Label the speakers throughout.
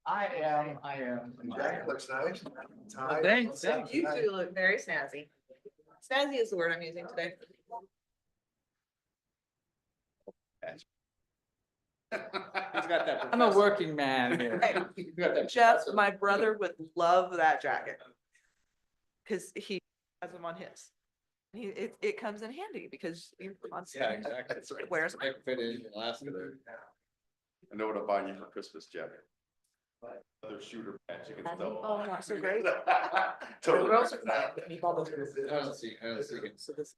Speaker 1: I am.
Speaker 2: That looks nice.
Speaker 1: Thanks.
Speaker 3: You two look very snazzy. Snazzy is the word I'm using today.
Speaker 1: I'm a working man here.
Speaker 3: Hey, Jeff, my brother would love that jacket. Cause he has them on his. It comes in handy because you're
Speaker 1: Yeah,
Speaker 3: constantly
Speaker 1: exactly. That's right.
Speaker 3: wears them.
Speaker 1: I fit in Alaska there.
Speaker 2: I know what I'm buying you for Christmas, Jeff. Another shooter patch you can sell.
Speaker 3: Oh, not so great.
Speaker 2: Totally.
Speaker 1: I don't see it.
Speaker 3: So this.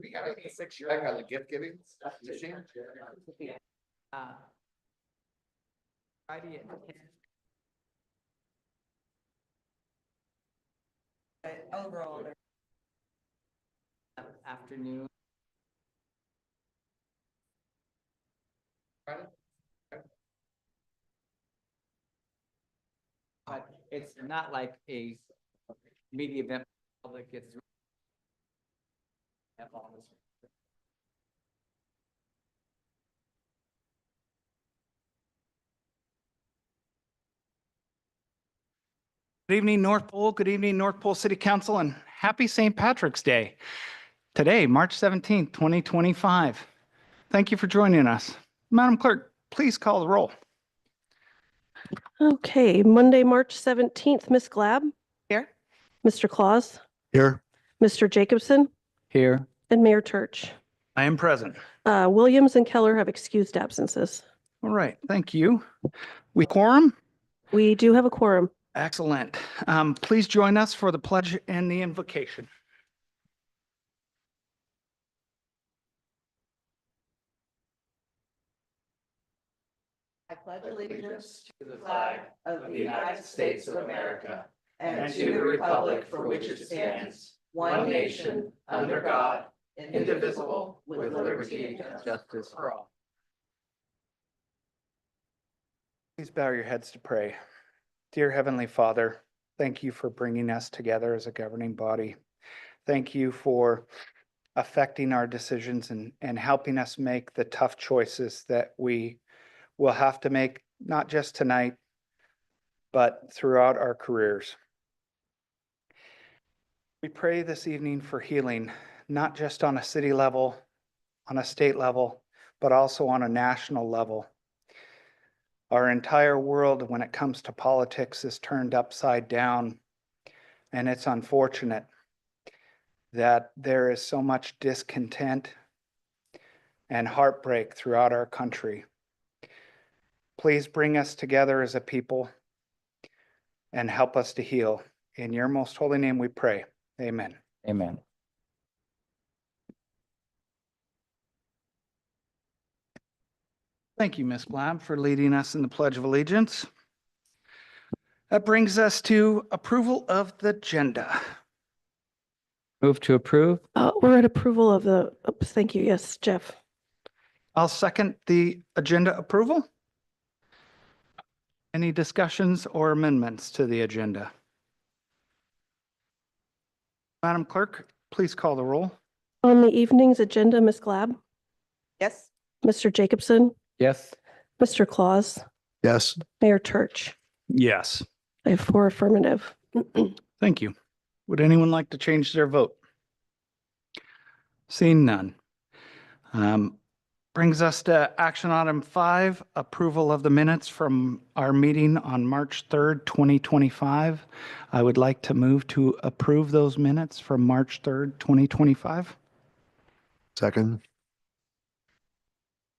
Speaker 1: We got a 6-year. I got the gift giving machine.
Speaker 3: Friday at 10. But overall,
Speaker 1: Afternoon. But it's not like a media event, public gets.
Speaker 4: Good evening, North Pole. Good evening, North Pole City Council, and happy St. Patrick's Day. Today, March 17th, 2025. Thank you for joining us. Madam Clerk, please call the roll.
Speaker 5: Okay, Monday, March 17th, Ms. Glab,
Speaker 3: here.
Speaker 5: Mr. Claus,
Speaker 2: Here.
Speaker 5: Mr. Jacobson,
Speaker 4: Here.
Speaker 5: and Mayor Church.
Speaker 4: I am present.
Speaker 5: Williams and Keller have excused absences.
Speaker 4: All right, thank you. We quorum?
Speaker 5: We do have a quorum.
Speaker 4: Excellent. Please join us for the pledge and the invocation.
Speaker 3: I pledge allegiance to the flag of the United States of America and to the republic for which it stands, one nation, under God, indivisible, with liberty and justice for all.
Speaker 4: Please bow your heads to pray. Dear Heavenly Father, thank you for bringing us together as a governing body. Thank you for affecting our decisions and helping us make the tough choices that we will have to make, not just tonight, but throughout our careers. We pray this evening for healing, not just on a city level, on a state level, but also on a national level. Our entire world, when it comes to politics, is turned upside down, and it's unfortunate that there is so much discontent and heartbreak throughout our country. Please bring us together as a people and help us to heal. In your most holy name we pray. Amen.
Speaker 1: Amen.
Speaker 4: Thank you, Ms. Blab, for leading us in the Pledge of Allegiance. That brings us to approval of the agenda.
Speaker 1: Move to approve.
Speaker 5: We're at approval of the, oops, thank you. Yes, Jeff.
Speaker 4: I'll second the agenda approval. Any discussions or amendments to the agenda? Madam Clerk, please call the roll.
Speaker 5: On the evening's agenda, Ms. Glab,
Speaker 3: Yes.
Speaker 5: Mr. Jacobson,
Speaker 1: Yes.
Speaker 5: Mr. Claus,
Speaker 2: Yes.
Speaker 5: Mayor Church.
Speaker 4: Yes.
Speaker 5: I have 4 affirmative.
Speaker 4: Thank you. Would anyone like to change their vote? Seeing none. Brings us to action item 5, approval of the minutes from our meeting on March 3rd, 2025. I would like to move to approve those minutes from March 3rd, 2025.
Speaker 2: Second.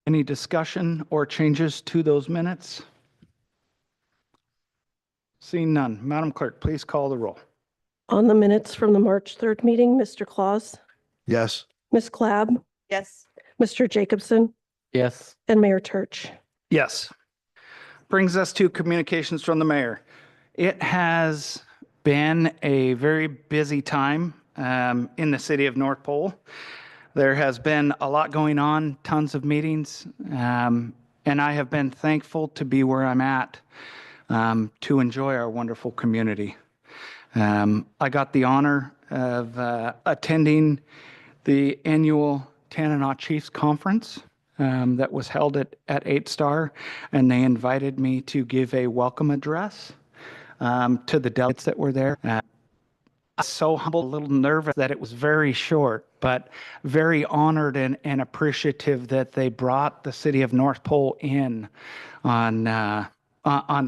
Speaker 4: Any discussion or changes to those minutes? Seeing none. Madam Clerk, please call the roll.
Speaker 5: On the minutes from the March 3rd meeting, Mr. Claus,
Speaker 2: Yes.
Speaker 5: Ms. Glab,
Speaker 3: Yes.
Speaker 5: Mr. Jacobson,
Speaker 1: Yes.
Speaker 5: and Mayor Church.
Speaker 4: Yes. Brings us to communications from the mayor. It has been a very busy time in the city of North Pole. There has been a lot going on, tons of meetings, and I have been thankful to be where I'm at to enjoy our wonderful community. I got the honor of attending the annual Tanana Chiefs Conference that was held at 8 Star, and they invited me to give a welcome address to the delegates that were there. I was so humble, a little nervous that it was very short, but very honored and appreciative that they brought the city of North Pole in on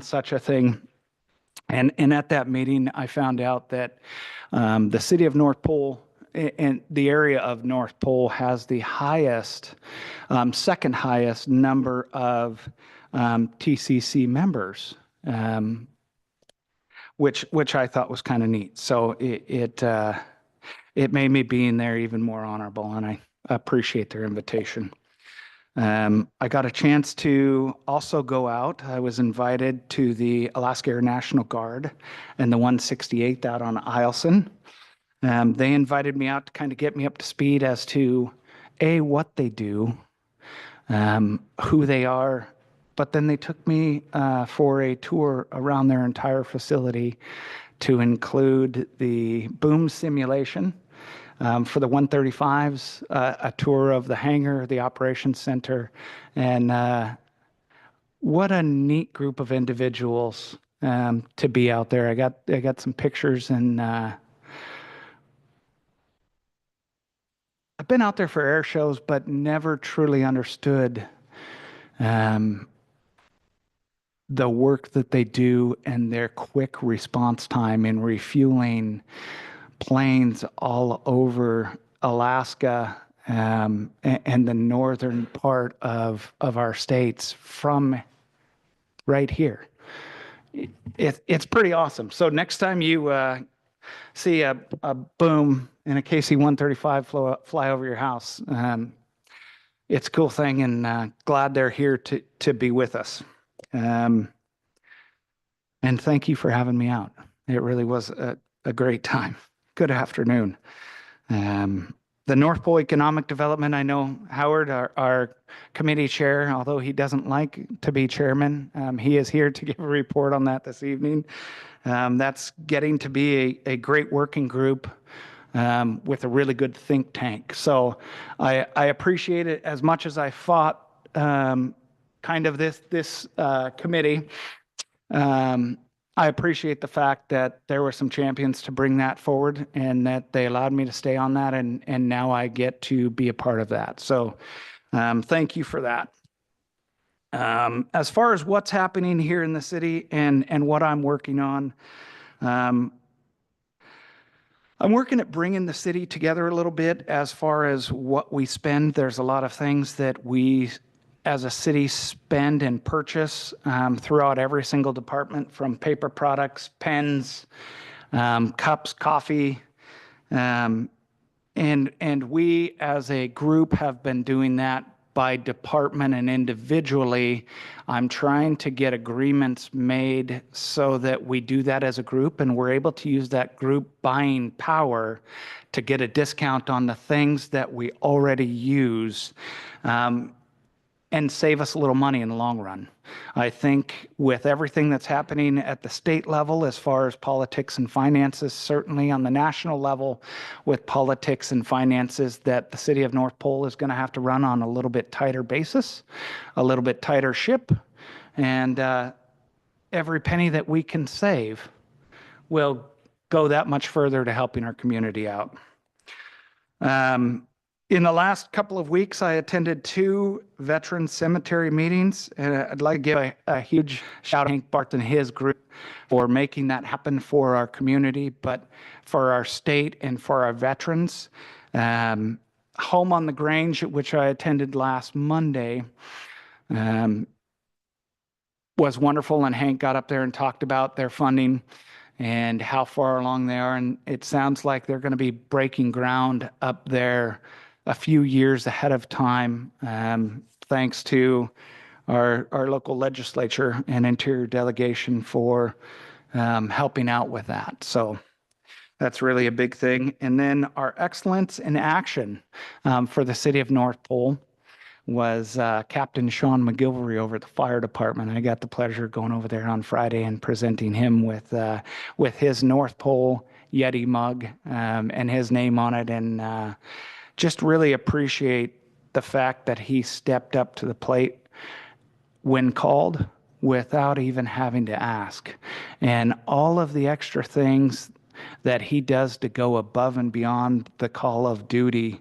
Speaker 4: such a thing. And at that meeting, I found out that the city of North Pole and the area of North Pole has the highest, second highest number of TCC members, which I thought was kind of neat. So it made me being there even more honorable, and I appreciate their invitation. I got a chance to also go out. I was invited to the Alaska Air National Guard and the 168th out on Eielson. They invited me out to kind of get me up to speed as to what they do, who they are, but then they took me for a tour around their entire facility to include the boom simulation for the 135s, a tour of the hangar, the operations center, and what a neat group of individuals to be out there. I got some pictures, and I've been out there for air shows, but never truly understood the work that they do and their quick response time in refueling planes all over Alaska and the northern part of our states from right here. It's pretty awesome. So next time you see a boom in a KC-135 fly over your house, it's a cool thing, and glad they're here to be with us. And thank you for having me out. It really was a great time. Good afternoon. The North Pole Economic Development, I know Howard, our committee chair, although he doesn't like to be chairman, he is here to give a report on that this evening. That's getting to be a great working group with a really good think tank. So I appreciate it as much as I fought kind of this committee. I appreciate the fact that there were some champions to bring that forward, and that they allowed me to stay on that, and now I get to be a part of that. So thank you for that. As far as what's happening here in the city and what I'm working on, I'm working at bringing the city together a little bit as far as what we spend. There's a lot of things that we as a city spend and purchase throughout every single department, from paper products, pens, cups, coffee. And we as a group have been doing that by department and individually. I'm trying to get agreements made so that we do that as a group, and we're able to use that group buying power to get a discount on the things that we already use. And save us a little money in the long run. I think with everything that's happening at the state level as far as politics and finances, certainly on the national level with politics and finances, that the city of North Pole is going to have to run on a little bit tighter basis, a little bit tighter ship, and every penny that we can save will go that much further to helping our community out. In the last couple of weeks, I attended 2 veteran cemetery meetings, and I'd like to give a huge shout out to Hank Barth and his group for making that happen for our community, but for our state and for our veterans. Home on the Grange, which I attended last Monday, was wonderful, and Hank got up there and talked about their funding and how far along they are, and it sounds like they're going to be breaking ground up there a few years ahead of time, thanks to our local legislature and interior delegation for helping out with that. So that's really a big thing. And then our excellence in action for the city of North Pole was Captain Sean McGilvery over at the fire department. I got the pleasure of going over there on Friday and presenting him with his North Pole Yeti mug and his name on it, and just really appreciate the fact that he stepped up to the plate when called without even having to ask. And all of the extra things that he does to go above and beyond the call of duty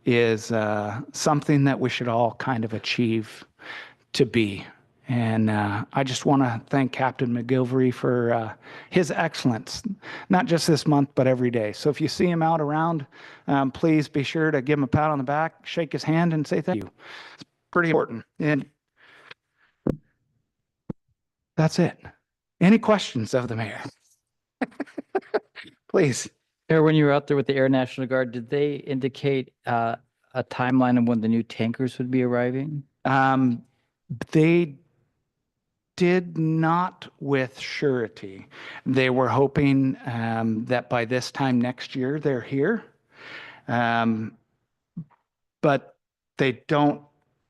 Speaker 4: is something that we should all kind of achieve to be. And I just want to thank Captain McGilvery for his excellence, not just this month, but every day. So if you see him out around, please be sure to give him a pat on the back, shake his hand, and say thank you. It's pretty important. And that's it. Any questions of the mayor? Please.
Speaker 6: Mayor, when you were out there with the Air National Guard, did they indicate a timeline of when the new tankers would be arriving?
Speaker 4: They did not with surety. They were hoping that by this time next year they're here. But they don't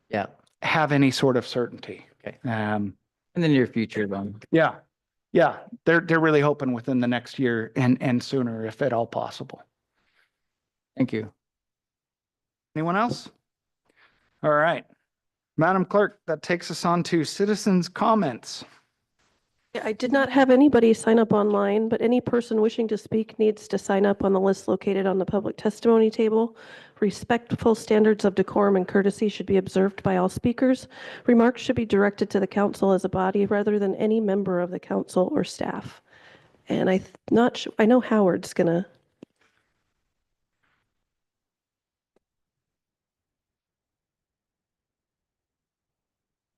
Speaker 6: Yeah,
Speaker 4: have any sort of certainty.
Speaker 6: Okay.
Speaker 4: Um,
Speaker 6: in the near future then.
Speaker 4: yeah, yeah, they're really hoping within the next year and sooner if at all possible.
Speaker 6: Thank you.
Speaker 4: Anyone else? All right. Madam Clerk, that takes us on to citizens' comments.
Speaker 5: I did not have anybody sign up online, but any person wishing to speak needs to sign up on the list located on the public testimony table. Respectful standards of decorum and courtesy should be observed by all speakers. Remarks should be directed to the council as a body rather than any member of the council or staff. And I know Howard's gonna.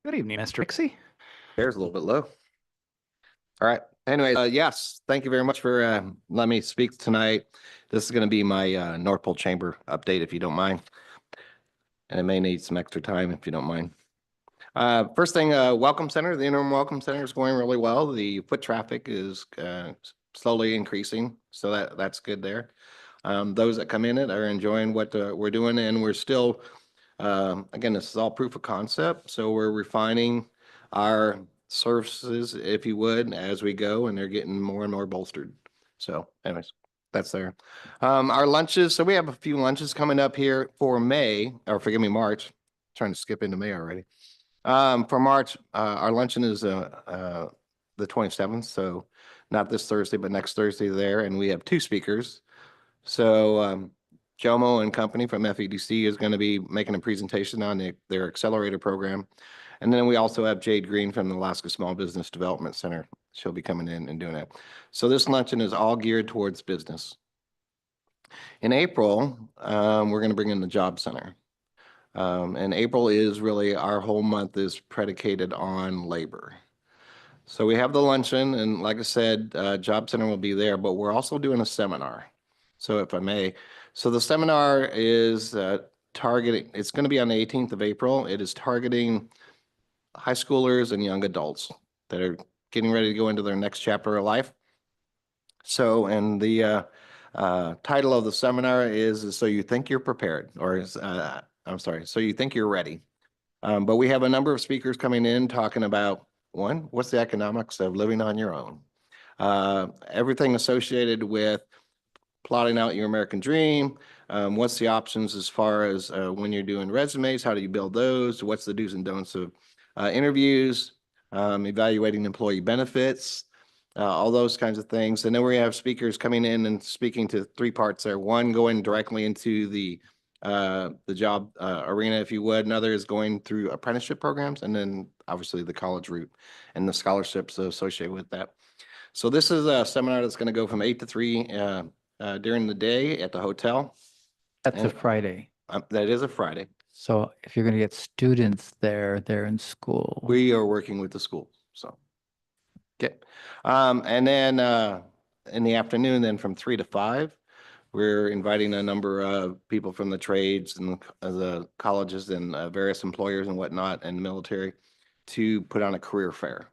Speaker 4: Good evening, Mr. Rixey.
Speaker 7: Hair's a little bit low. All right. Anyway, yes, thank you very much for letting me speak tonight. This is going to be my North Pole Chamber update, if you don't mind. And it may need some extra time, if you don't mind. First thing, Welcome Center, the interim Welcome Center is going really well. The foot traffic is slowly increasing, so that's good there. Those that come in it are enjoying what we're doing, and we're still, again, this is all proof of concept, so we're refining our services, if you would, as we go, and they're getting more and more bolstered. So anyways, that's there. Our lunches, so we have a few lunches coming up here for May, or forgive me, March. Trying to skip into May already. For March, our luncheon is the 27th, so not this Thursday, but next Thursday there, and we have two speakers. So Jomo and company from FEDC is going to be making a presentation on their accelerator program. And then we also have Jade Green from the Alaska Small Business Development Center. She'll be coming in and doing that. So this luncheon is all geared towards business. In April, we're going to bring in the Job Center. And April is really, our whole month is predicated on labor. So we have the luncheon, and like I said, Job Center will be there, but we're also doing a seminar. So if I may, so the seminar is targeting, it's going to be on the 18th of April. It is targeting high schoolers and young adults that are getting ready to go into their next chapter of life. So, and the title of the seminar is So You Think You're Prepared, or I'm sorry, So You Think You're Ready. But we have a number of speakers coming in talking about, one, what's the economics of living on your own? Everything associated with plotting out your American dream. What's the options as far as when you're doing resumes? How do you build those? What's the do's and don'ts of interviews, evaluating employee benefits, all those kinds of things. And then we have speakers coming in and speaking to three parts there. One, going directly into the job arena, if you would. Another is going through apprenticeship programs, and then obviously the college route and the scholarships associated with that. So this is a seminar that's going to go from 8 to 3 during the day at the hotel.
Speaker 6: That's a Friday.
Speaker 7: That is a Friday.
Speaker 6: So if you're going to get students there, they're in school.
Speaker 7: We are working with the school, so. Okay. And then in the afternoon, then from 3 to 5, we're inviting a number of people from the trades and the colleges and various employers and whatnot and the military to put on a career fair.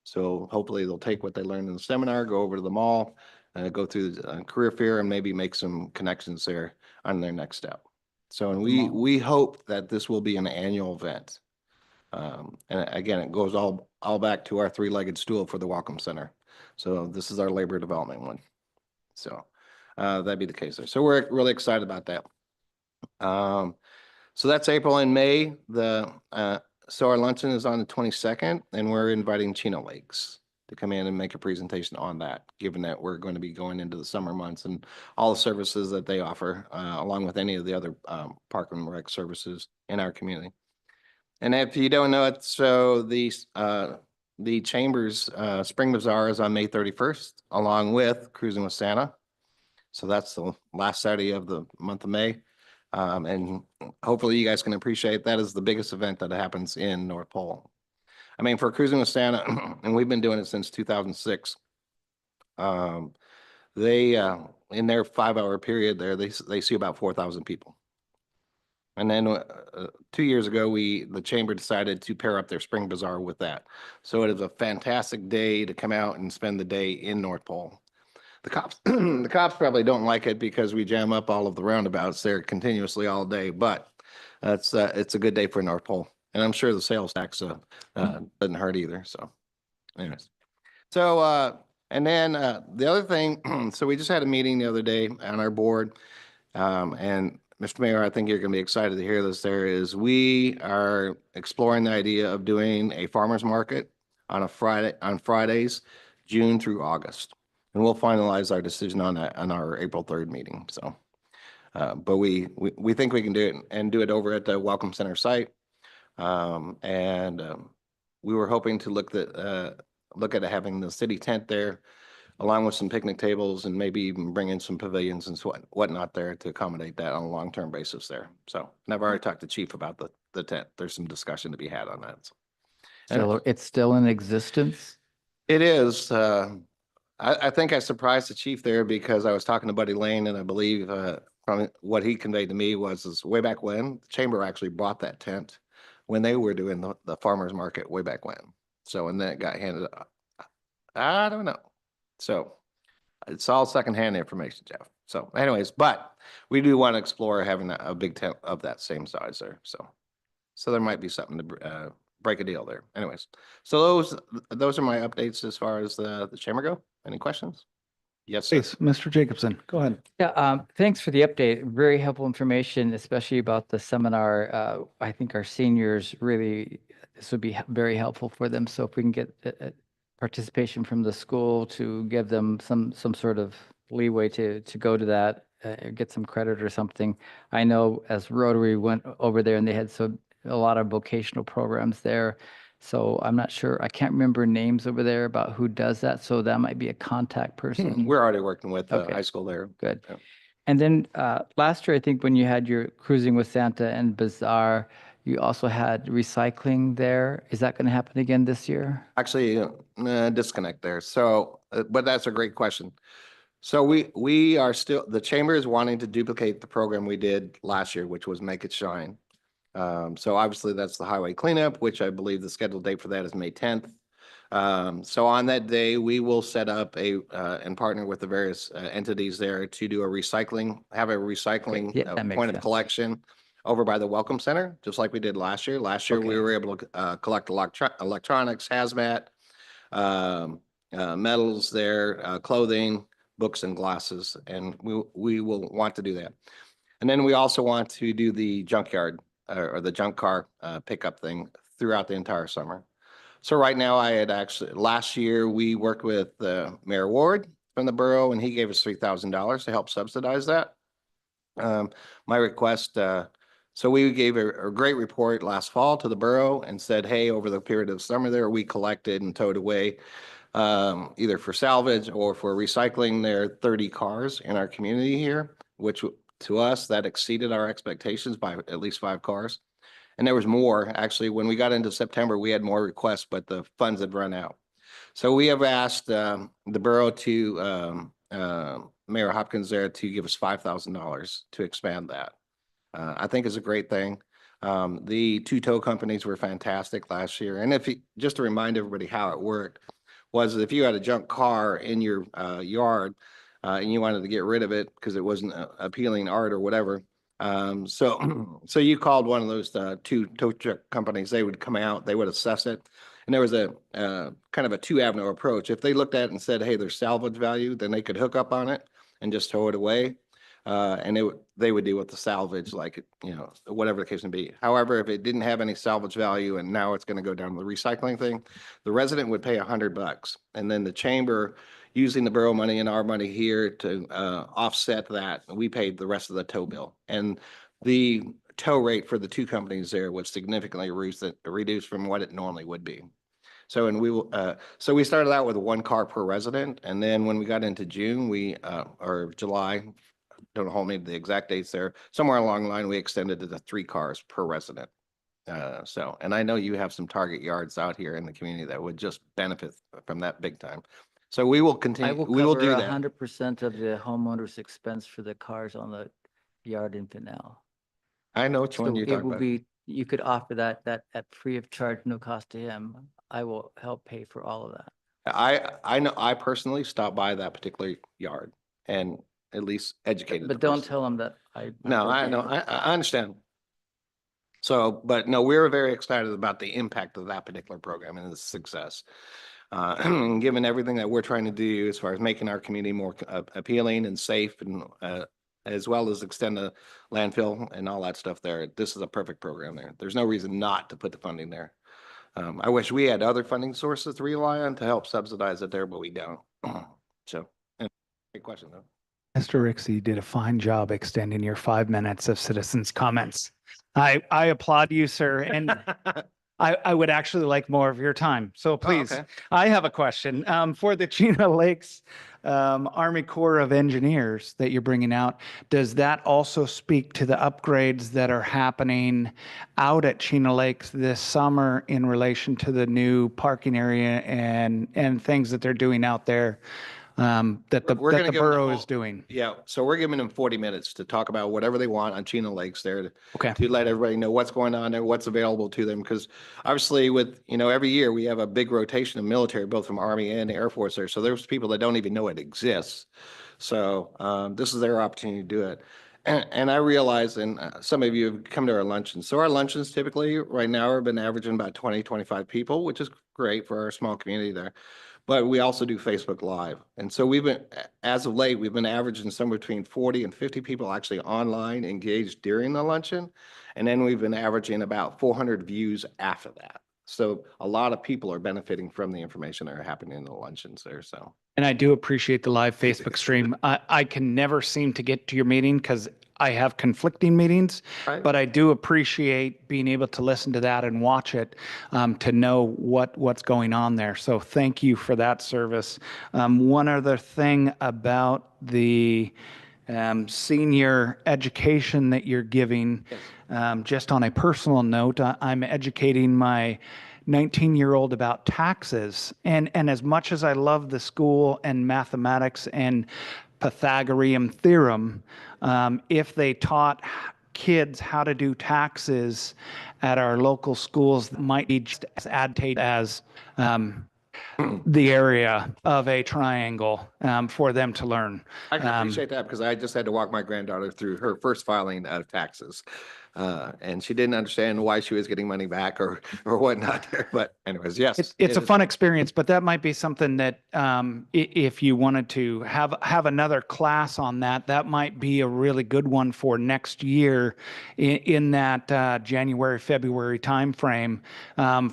Speaker 7: So hopefully they'll take what they learned in the seminar, go over to the mall, go through the career fair and maybe make some connections there on their next step. So, and we hope that this will be an annual event. And again, it goes all back to our three-legged stool for the Welcome Center. So this is our labor development one. So that'd be the case there. So we're really excited about that. So that's April and May. So our luncheon is on the 22nd, and we're inviting Chino Lakes to come in and make a presentation on that, given that we're going to be going into the summer months and all the services that they offer, along with any of the other park and rec services in our community. And if you don't know it, so the Chamber's Spring Bazaar is on May 31st, along with Cruising with Santa. So that's the last Saturday of the month of May. And hopefully you guys can appreciate that is the biggest event that happens in North Pole. I mean, for Cruising with Santa, and we've been doing it since 2006. They in their 5-hour period there, they see about 4,000 people. And then 2 years ago, the chamber decided to pair up their Spring Bazaar with that. So it is a fantastic day to come out and spend the day in North Pole. The cops, the cops probably don't like it because we jam up all of the roundabouts there continuously all day, but it's a good day for North Pole. And I'm sure the sales tax doesn't hurt either. So anyways, so and then the other thing, so we just had a meeting the other day on our board, and Mr. Mayor, I think you're going to be excited to hear this. We are exploring the idea of doing a farmer's market on Fridays, June through August. And we'll finalize our decision on that on our April 3rd meeting. So, but we think we can do it and do it over at the Welcome Center site. And we were hoping to look at having the city tent there, along with some picnic tables and maybe even bring in some pavilions and whatnot there to accommodate that on a long-term basis there. So, and I've already talked to Chief about the tent. There's some discussion to be had on that.
Speaker 6: So it's still in existence?
Speaker 7: It is. I think I surprised the chief there because I was talking to Buddy Lane, and I believe from what he conveyed to me was way back when the chamber actually bought that tent when they were doing the farmers market way back when. So, and then it got handed up. I don't know. So it's all secondhand information, Jeff. So anyways, but we do want to explore having a big tent of that same size there. So there might be something to break a deal there. Anyways, so those are my updates as far as the chamber go. Any questions? Yes, sir.
Speaker 4: Please, Mr. Jacobson, go ahead.
Speaker 6: Yeah, thanks for the update. Very helpful information, especially about the seminar. I think our seniors really, this would be very helpful for them. So if we can get participation from the school to give them some sort of leeway to go to that, get some credit or something. I know as Rotary went over there and they had a lot of vocational programs there. So I'm not sure, I can't remember names over there about who does that. So that might be a contact person.
Speaker 7: We're already working with
Speaker 6: Okay.
Speaker 7: high school there.
Speaker 6: Good.
Speaker 7: Yeah.
Speaker 6: And then last year, I think when you had your Cruising with Santa and Bazaar, you also had recycling there. Is that going to happen again this year?
Speaker 7: Actually, disconnect there. So, but that's a great question. So we are still, the chamber is wanting to duplicate the program we did last year, which was Make It Shine. So obviously that's the highway cleanup, which I believe the scheduled date for that is May 10th. So on that day, we will set up and partner with the various entities there to do have a recycling
Speaker 6: Yeah, that makes
Speaker 7: point of
Speaker 6: sense.
Speaker 7: collection over by the Welcome Center, just like we did last year. Last year, we
Speaker 6: Okay.
Speaker 7: were able to collect electronics, hazmat, metals there, clothing, books and glasses, and we will want to do that. And then we also want to do the junkyard or the junk car pickup thing throughout the entire summer. So right now last year, we worked with Mayor Ward from the borough, and he gave us $3,000 to help subsidize that. My request, so we gave a great report last fall to the borough and said, hey, over the period of summer there, we collected and towed away either for salvage or for recycling their 30 cars in our community here, which to us, that exceeded our expectations by at least 5 cars. And there was more. Actually, when we got into September, we had more requests, but the funds had run out. So we have asked the borough to Mayor Hopkins there to give us $5,000 to expand that. I think is a great thing. The 2 tow companies were fantastic last year. And just to remind everybody how it worked, was if you had a junk car in your yard and you wanted to get rid of it because it wasn't appealing art or whatever. So you called one of those two tow truck companies, they would come out, they would assess it. And there was a kind of a two-avenue approach. If they looked at it and said, hey, there's salvage value, then they could hook up on it and just throw it away. And they would deal with the salvage, like, whatever the case may be. However, if it didn't have any salvage value and now it's going to go down to the recycling thing, the resident would pay $100. And then the chamber, using the borough money and our money here to offset that, we paid the rest of the tow bill. And the tow rate for the two companies there was significantly reduced from what it normally would be. So, and we will, so we started out with 1 car per resident. And then when we got into June, or July, don't hold me to the exact dates there, somewhere along the line, we extended to the 3 cars per resident. And I know you have some target yards out here in the community that would just benefit from that big time. So we will
Speaker 6: I
Speaker 7: continue,
Speaker 6: will
Speaker 7: we will do
Speaker 6: cover
Speaker 7: that.
Speaker 6: 100% of the homeowner's expense for the cars on the yard in Pinell.
Speaker 7: I know which one
Speaker 6: So
Speaker 7: you're
Speaker 6: it
Speaker 7: talking
Speaker 6: will
Speaker 7: about.
Speaker 6: be, you could offer that at free of charge, no cost to him. I will help pay for all of that.
Speaker 7: I know, I personally stopped by that particular yard and at least educated.
Speaker 6: But
Speaker 7: the
Speaker 6: don't
Speaker 7: person.
Speaker 6: tell him that
Speaker 7: No, I know, I understand. So, but no, we're very excited about the impact of that particular program and its success. Given everything that we're trying to do as far as making our community more appealing and safe, and as well as extend the landfill and all that stuff there, this is a perfect program there. There's no reason not to put the funding there. I wish we had other funding sources to rely on to help subsidize it there, but we don't. So, great question though.
Speaker 4: Mr. Rixey did a fine job extending your 5 minutes of citizens' comments. I applaud you, sir, and I would actually like more of your time. So please,
Speaker 7: okay.
Speaker 4: I have a question for the Chino Lakes Army Corps of Engineers that you're bringing out. Does that also speak to the upgrades that are happening out at Chino Lakes this summer in relation to the new parking area and things that they're doing out there that the
Speaker 7: We're gonna give them the
Speaker 4: borough
Speaker 7: whole-
Speaker 4: is doing?
Speaker 7: Yeah, so we're giving them 40 minutes to talk about whatever they want on Chino Lakes there
Speaker 4: Okay.
Speaker 7: to let everybody know what's going on there, what's available to them. Because obviously with, every year we have a big rotation of military, both from Army and Air Force there. So there's people that don't even know it exists. So this is their opportunity to do it. And I realize, and some of you have come to our luncheons. So our luncheons typically right now have been averaging about 20, 25 people, which is great for our small community there. But we also do Facebook Live. And so as of late, we've been averaging somewhere between 40 and 50 people actually online engaged during the luncheon. And then we've been averaging about 400 views after that. So a lot of people are benefiting from the information that are happening in the luncheons there, so.
Speaker 4: And I do appreciate the live Facebook stream. I can never seem to get to your meeting because I have conflicting meetings,
Speaker 7: Right.
Speaker 4: but I do appreciate being able to listen to that and watch it to know what's going on there. So thank you for that service. One other thing about the senior education that you're giving, just on a personal note, I'm educating my 19-year-old about taxes. And as much as I love the school and mathematics and Pythagorean theorem, if they taught kids how to do taxes at our local schools, that might be just as advantageous as the area of a triangle for them to learn.
Speaker 7: I can appreciate that because I just had to walk my granddaughter through her first filing of taxes. And she didn't understand why she was getting money back or whatnot there. But anyways, yes.
Speaker 4: It's
Speaker 7: it
Speaker 4: a
Speaker 7: is.
Speaker 4: fun experience, but that might be something that if you wanted to have another class on that, that might be a really good one for next year in that January, February timeframe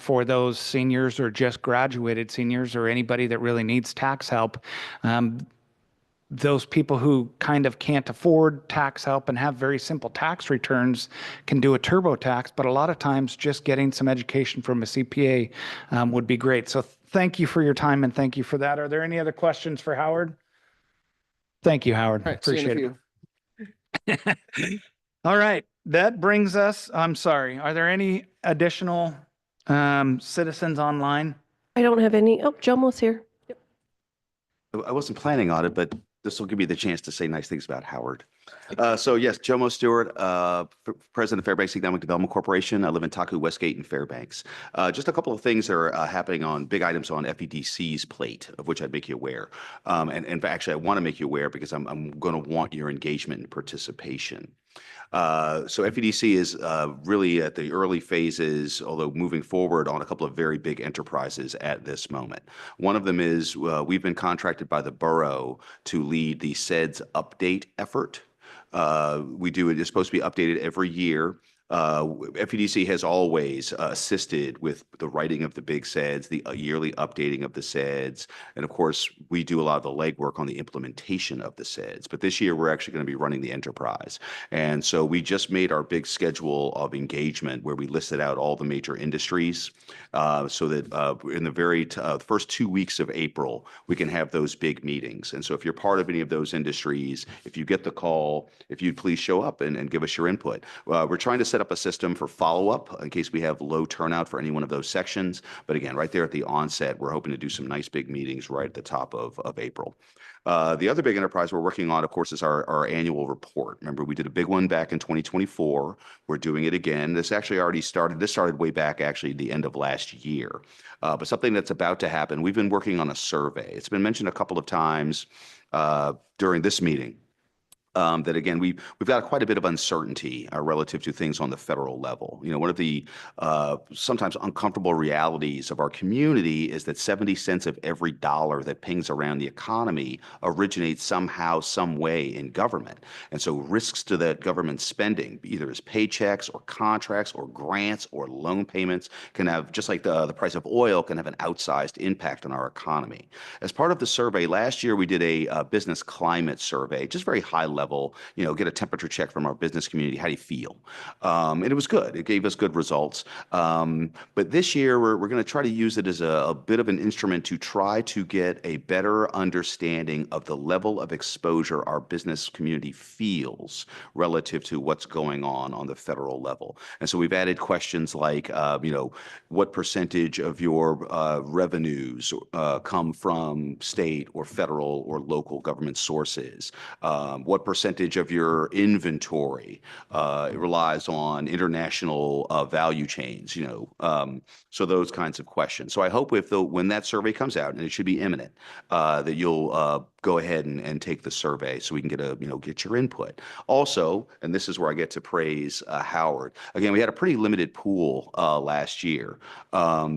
Speaker 4: for those seniors or just graduated seniors or anybody that really needs tax help. Those people who kind of can't afford tax help and have very simple tax returns can do a TurboTax, but a lot of times just getting some education from a CPA would be great. So thank you for your time and thank you for that. Are there any other questions for Howard? Thank you, Howard.
Speaker 7: All right, see you in a
Speaker 4: Appreciate
Speaker 7: few.
Speaker 4: it. All right, that brings us, I'm sorry, are there any additional citizens online?
Speaker 5: I don't have any. Oh, Jomo's here.
Speaker 8: I wasn't planning on it, but this will give me the chance to say nice things about Howard. So yes, Jomo Stewart, President of Fairbanks Economic Development Corporation. I live in Taku, Westgate, and Fairbanks. Just a couple of things that are happening on big items on FEDC's plate, of which I'd make you aware. And actually, I want to make you aware because I'm going to want your engagement and participation. So FEDC is really at the early phases, although moving forward on a couple of very big enterprises at this moment. One of them is we've been contracted by the borough to lead the SEDS update effort. We do it is supposed to be updated every year. FEDC has always assisted with the writing of the big SEDS, the yearly updating of the SEDS, and of course, we do a lot of the legwork on the implementation of the SEDS. But this year, we're actually going to be running the enterprise. And so we just made our big schedule of engagement where we listed out all the major industries so that in the very first 2 weeks of April, we can have those big meetings. And so if you're part of any of those industries, if you get the call, if you'd please show up and give us your input. We're trying to set up a system for follow-up in case we have low turnout for any one of those sections. But again, right there at the onset, we're hoping to do some nice big meetings right at the top of April. The other big enterprise we're working on, of course, is our annual report. Remember, we did a big one back in 2024. We're doing it again. This actually already started. This started way back, actually, the end of last year. But something that's about to happen, we've been working on a survey. It's been mentioned a couple of times during this meeting. That again, we've got quite a bit of uncertainty relative to things on the federal level. You know, one of the sometimes uncomfortable realities of our community is that 70 cents of every dollar that pings around the economy originates somehow, some way in government. And so risks to that government spending, either as paychecks or contracts or grants or loan payments, can have, just like the price of oil, can have an outsized impact on our economy. As part of the survey, last year we did a business climate survey, just very high level, you know, get a temperature check from our business community. How do you feel? And it was good. It gave us good results. But this year, we're going to try to use it as a bit of an instrument to try to get a better understanding of the level of exposure our business community feels relative to what's going on the federal level. And so we've added questions like, you know, what percentage of your revenues come from state or federal or local government sources? What percentage of your inventory relies on international value chains, you know, so those kinds of questions. So I hope when that survey comes out, and it should be imminent, that you'll go ahead and take the survey so we can get your input. Also, and this is where I get to praise Howard. Again, we had a pretty limited pool last year.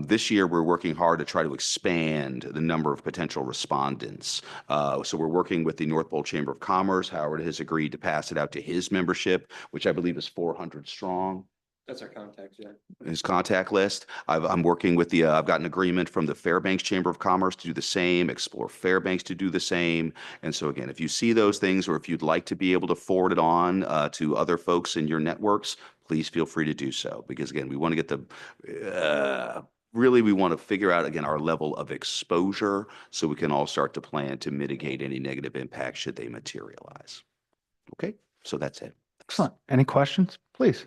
Speaker 8: This year, we're working hard to try to expand the number of potential respondents. So we're working with the North Pole Chamber of Commerce. Howard has agreed to pass it out to his membership, which I believe is 400 strong.
Speaker 2: That's our contacts, yeah.
Speaker 8: His contact list. I'm working with I've got an agreement from the Fairbanks Chamber of Commerce to do the same, Explore Fairbanks to do the same. And so again, if you see those things, or if you'd like to be able to forward it on to other folks in your networks, please feel free to do so. Because again, we want to get really, we want to figure out, again, our level of exposure so we can all start to plan to mitigate any negative impacts should they materialize. Okay, so that's it.
Speaker 4: Excellent. Any questions? Please.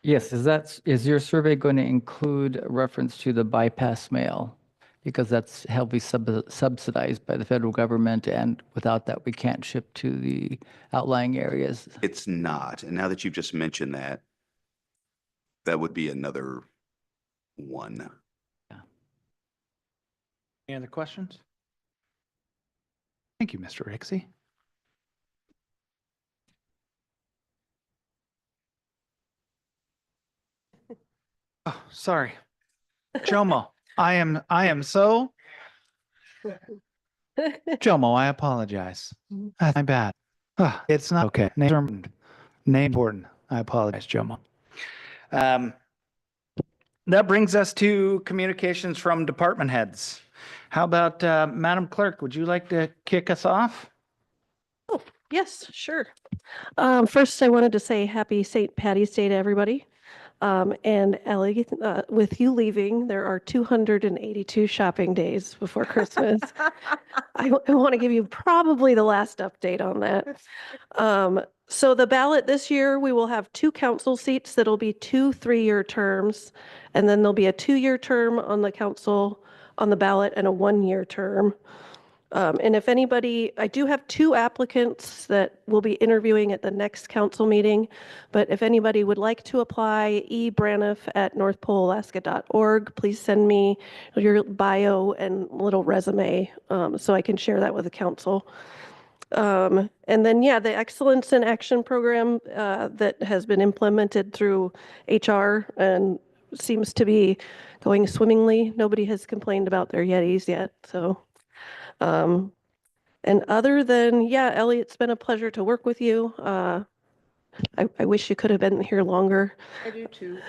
Speaker 6: Yes, is your survey going to include reference to the bypass mail? Because that's heavily subsidized by the federal government, and without that, we can't ship to the outlying areas.
Speaker 8: It's not. And now that you've just mentioned that, that would be another one.
Speaker 4: Any other questions? Thank you, Mr. Rixey. Oh, sorry. Jomo, I am so. Jomo, I apologize. That's my bad. It's not okay. Name important. I apologize, Jomo. That brings us to communications from department heads. How about Madam Clerk, would you like to kick us off?
Speaker 5: Oh, yes, sure. First, I wanted to say happy St. Patty's Day to everybody. And Ellie, with you leaving, there are 282 shopping days before Christmas. I want to give you probably the last update on that. So the ballot this year, we will have 2 council seats that'll be 2 3-year terms, and then there'll be a 2-year term on the council on the ballot and a 1-year term. And if anybody, I do have 2 applicants that will be interviewing at the next council meeting, but if anybody would like to apply, ebraniff@northpolealaska.org, please send me your bio and little resume so I can share that with the council. And then, yeah, the Excellence in Action program that has been implemented through HR and seems to be going swimmingly. Nobody has complained about their Yetis yet, so. And other than, yeah, Ellie, it's been a pleasure to work with you. I wish you could have been here longer.
Speaker 3: I do too.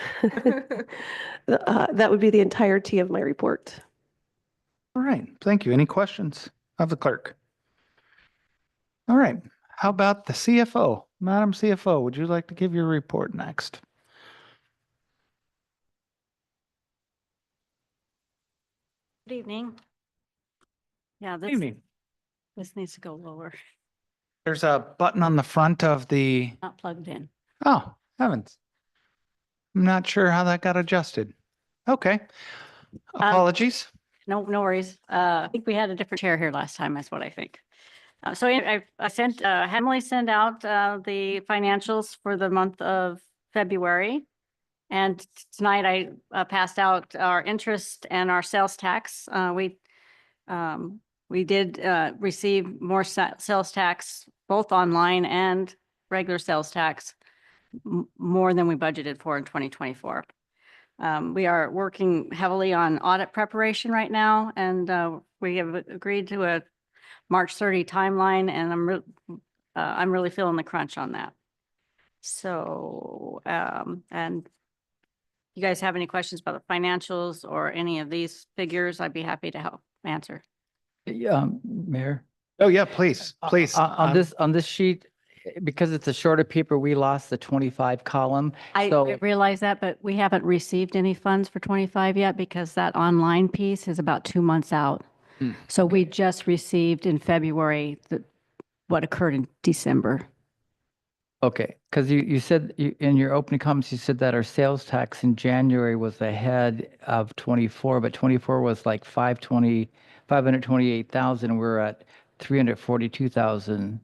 Speaker 5: That would be the entirety of my report.
Speaker 4: All right, thank you. Any questions of the clerk? All right, how about the CFO? Madam CFO, would you like to give your report next?
Speaker 9: Good evening. Yeah,
Speaker 4: Good evening.
Speaker 9: this needs to go lower,
Speaker 4: There's a button on the front of the,
Speaker 9: not plugged in.
Speaker 4: oh, heavens. I'm not sure how that got adjusted. Okay. Apologies.
Speaker 9: No, no worries. I think we had a different chair here last time, that's what I think. So I sent, had Emily send out the financials for the month of February. And tonight I passed out our interest and our sales tax. We did receive more sales tax, both online and regular sales tax, more than we budgeted for in 2024. We are working heavily on audit preparation right now, and we have agreed to a March 30 timeline, and I'm really feeling the crunch on that. So, and you guys have any questions about the financials or any of these figures, I'd be happy to help answer.
Speaker 6: Mayor?
Speaker 4: Oh, yeah, please, please.
Speaker 6: On this sheet, because it's a shorter paper, we lost the 25 column.
Speaker 9: I
Speaker 6: So
Speaker 9: realize that, but we haven't received any funds for 25 yet because that online piece is about 2 months out. So we just received in February what occurred in December.
Speaker 6: okay, because you said in your opening comments, you said that our sales tax in January was ahead of 24, but 24 was like 528,000. We're at 342,000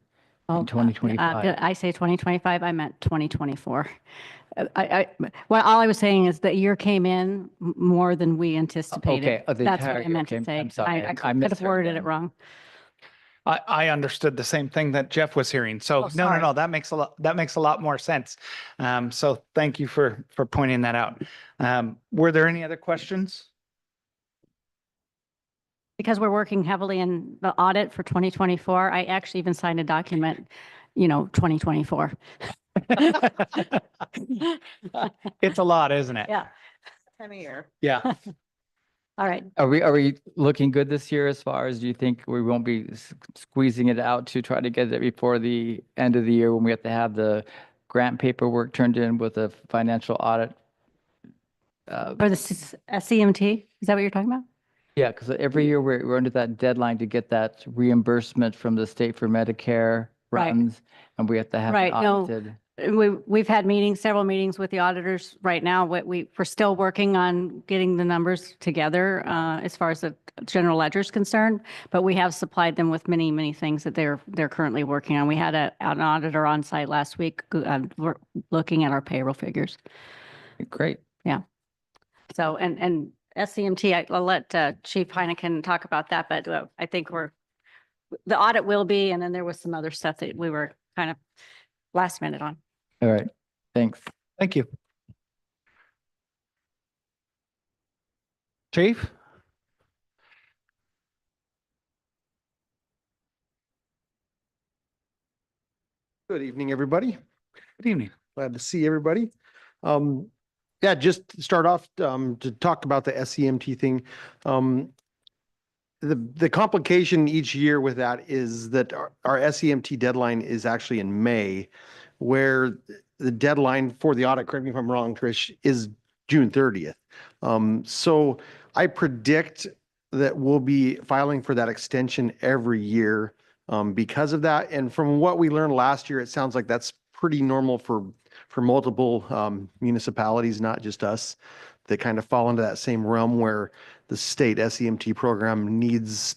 Speaker 9: Oh,
Speaker 6: in 2025.
Speaker 9: Did I say 2025? I meant 2024. Well, all I was saying is the year came in more than we anticipated.
Speaker 6: Okay, the
Speaker 9: That's what
Speaker 6: entire
Speaker 9: I
Speaker 6: year.
Speaker 9: meant to
Speaker 6: Okay,
Speaker 9: say.
Speaker 6: I'm sorry.
Speaker 9: I
Speaker 6: I
Speaker 9: could have
Speaker 6: misheard
Speaker 9: worded
Speaker 6: then.
Speaker 9: it wrong.
Speaker 4: I understood the same thing that Jeff was hearing. So
Speaker 9: Oh,
Speaker 4: no,
Speaker 9: sorry.
Speaker 4: that makes a lot more sense. So thank you for pointing that out. Were there any other questions?
Speaker 9: Because we're working heavily in the audit for 2024, I actually even signed a document, 2024.
Speaker 4: It's a lot, isn't it?
Speaker 9: Yeah,
Speaker 3: Time of year.
Speaker 4: Yeah.
Speaker 9: all right.
Speaker 6: Are we looking good this year as far as, do you think we won't be squeezing it out to try to get it before the end of the year when we have to have the grant paperwork turned in with a financial audit?
Speaker 9: For the CMT, is that what you're talking about?
Speaker 6: Yeah, because every year we're under that deadline to get that reimbursement from the state for Medicare
Speaker 9: Right.
Speaker 6: runs, and we have to have it
Speaker 9: Right, no.
Speaker 6: audited.
Speaker 9: We've had several meetings with the auditors right now. We're still working on getting the numbers together as far as the general ledger is concerned, but we have supplied them with many, many things that they're currently working on. We had an auditor on site last week looking at our payroll figures.
Speaker 6: Great.
Speaker 9: Yeah. So, and SCMT, I'll let Chief Heineken talk about that, but I think the audit will be, and then there was some other stuff that we were kind of last minute on.
Speaker 6: All right. Thanks.
Speaker 4: Thank you. Chief?
Speaker 10: Good evening, everybody.
Speaker 4: Good evening.
Speaker 10: Glad to see everybody. Yeah, just to start off, to talk about the SEMT thing. The complication each year with that is that our SEMT deadline is actually in May, where the deadline for the audit, correct me if I'm wrong, Trish, is June 30th. So I predict that we'll be filing for that extension every year because of that. And from what we learned last year, it sounds like that's pretty normal for multiple municipalities, not just us, that kind of fall into that same realm where the state SEMT program needs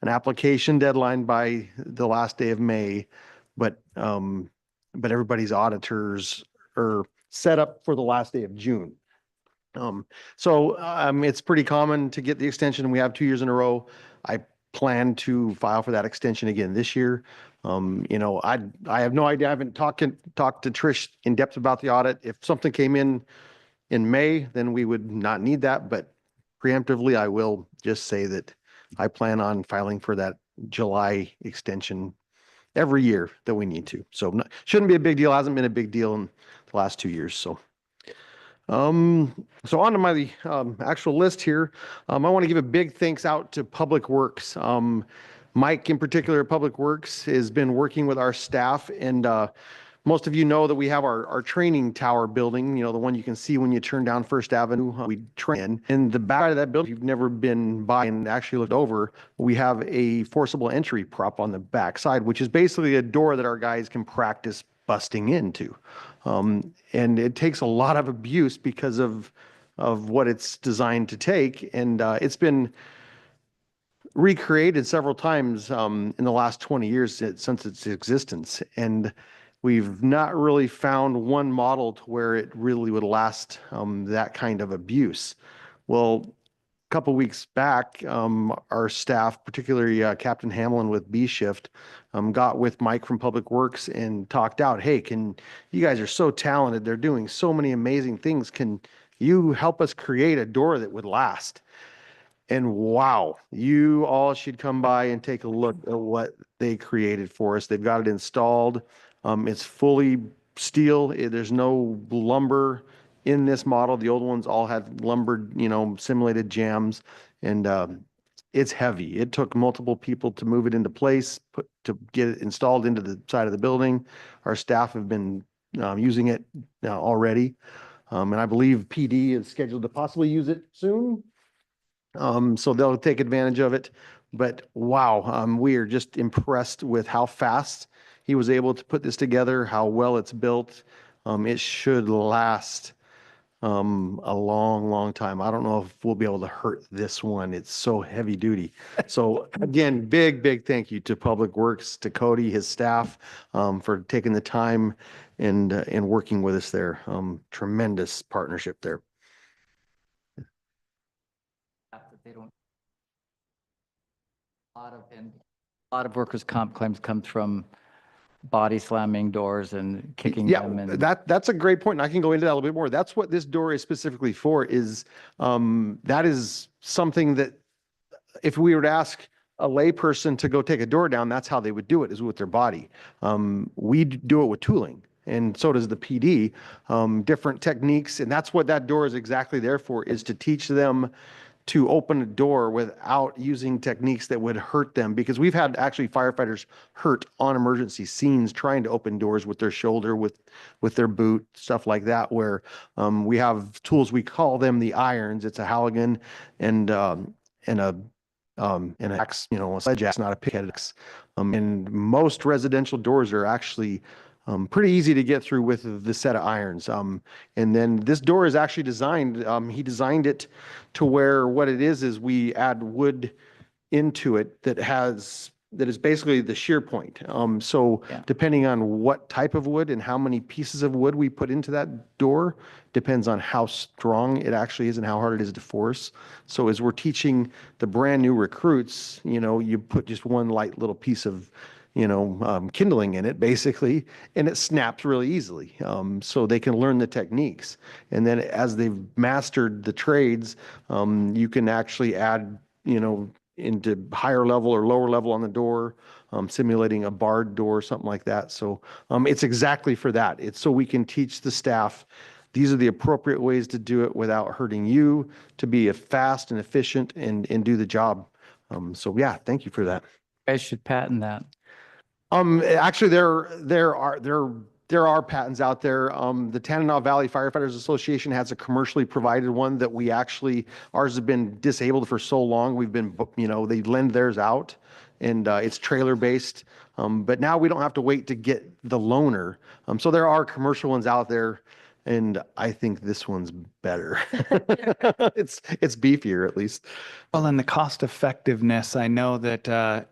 Speaker 10: an application deadline by the last day of May, but everybody's auditors are set up for the last day of June. It's pretty common to get the extension. We have 2 years in a row. I plan to file for that extension again this year. I have no idea. I haven't talked to Trish in depth about the audit. If something came in May, then we would not need that. But preemptively, I will just say that I plan on filing for that July extension every year that we need to. So shouldn't be a big deal. Hasn't been a big deal in the last 2 years. So on to my actual list here. I want to give a big thanks out to Public Works. Mike in particular, Public Works, has been working with our staff, and most of you know that we have our training tower building, the one you can see when you turn down First Avenue. We train in the back of that building. If you've never been by and actually looked over, we have a forcible entry prop on the back side, which is basically a door that our guys can practice busting into. And it takes a lot of abuse because of what it's designed to take. And it's been recreated several times in the last 20 years since its existence. And we've not really found one model to where it really would last that kind of abuse. Well, a couple weeks back, our staff, particularly Captain Hamlin with B Shift, got with Mike from Public Works and talked out, hey, you guys are so talented. They're doing so many amazing things. Can you help us create a door that would last? And wow, you all should come by and take a look at what they created for us. They've got it installed. It's fully steel. There's no lumber in this model. The old ones all had lumber, simulated jams, and it's heavy. It took multiple people to move it into place, to get it installed into the side of the building. Our staff have been using it already, and I believe PD is scheduled to possibly use it soon. So they'll take advantage of it. But wow, we are just impressed with how fast he was able to put this together, how well it's built. It should last a long, long time. I don't know if we'll be able to hurt this one. It's so heavy duty. So again, big thank you to Public Works, to Cody, his staff, for taking the time and working with us there. Tremendous partnership there.
Speaker 6: That they don't. A lot of workers' comp claims comes from body slamming doors and kicking them. And
Speaker 10: That's a great point. And I can go into that a little bit more. That's what this door is specifically for, is that is something that if we were to ask a layperson to go take a door down, that's how they would do it, is with their body. We do it with tooling. And so does the PD, different techniques. And that's what that door is exactly there for, is to teach them to open a door without using techniques that would hurt them. Because we've had actually firefighters hurt on emergency scenes trying to open doors with their shoulder, with their boot, stuff like that, where we have tools, we call them the irons. It's a Halligan and an axe, a sledge axe, not a picket axe. And most residential doors are actually pretty easy to get through with the set of irons. And then this door is actually designed, he designed it to where what it is we add wood into it that is basically the shear point. Depending on what type of wood and how many pieces of wood we put into that door depends on how strong it actually is and how hard it is to force. So as we're teaching the brand new recruits, you put just one light little piece of kindling in it basically, and it snaps really easily. So they can learn the techniques. And then as they've mastered the trades, you can actually add, into higher level or lower level on the door, simulating a barred door, something like that. So it's exactly for that. It's so we can teach the staff, these are the appropriate ways to do it without hurting you, to be fast and efficient and do the job. So yeah, thank you for that.
Speaker 6: You guys should patent that.
Speaker 10: Actually, there are patents out there. The Tanana Valley Firefighters Association has a commercially provided one that ours has been disabled for so long. We've been, they lend theirs out, and it's trailer based. But now we don't have to wait to get the loaner. So there are commercial ones out there And I think this one's better. It's beefier at least.
Speaker 4: Well, and the cost effectiveness, I know that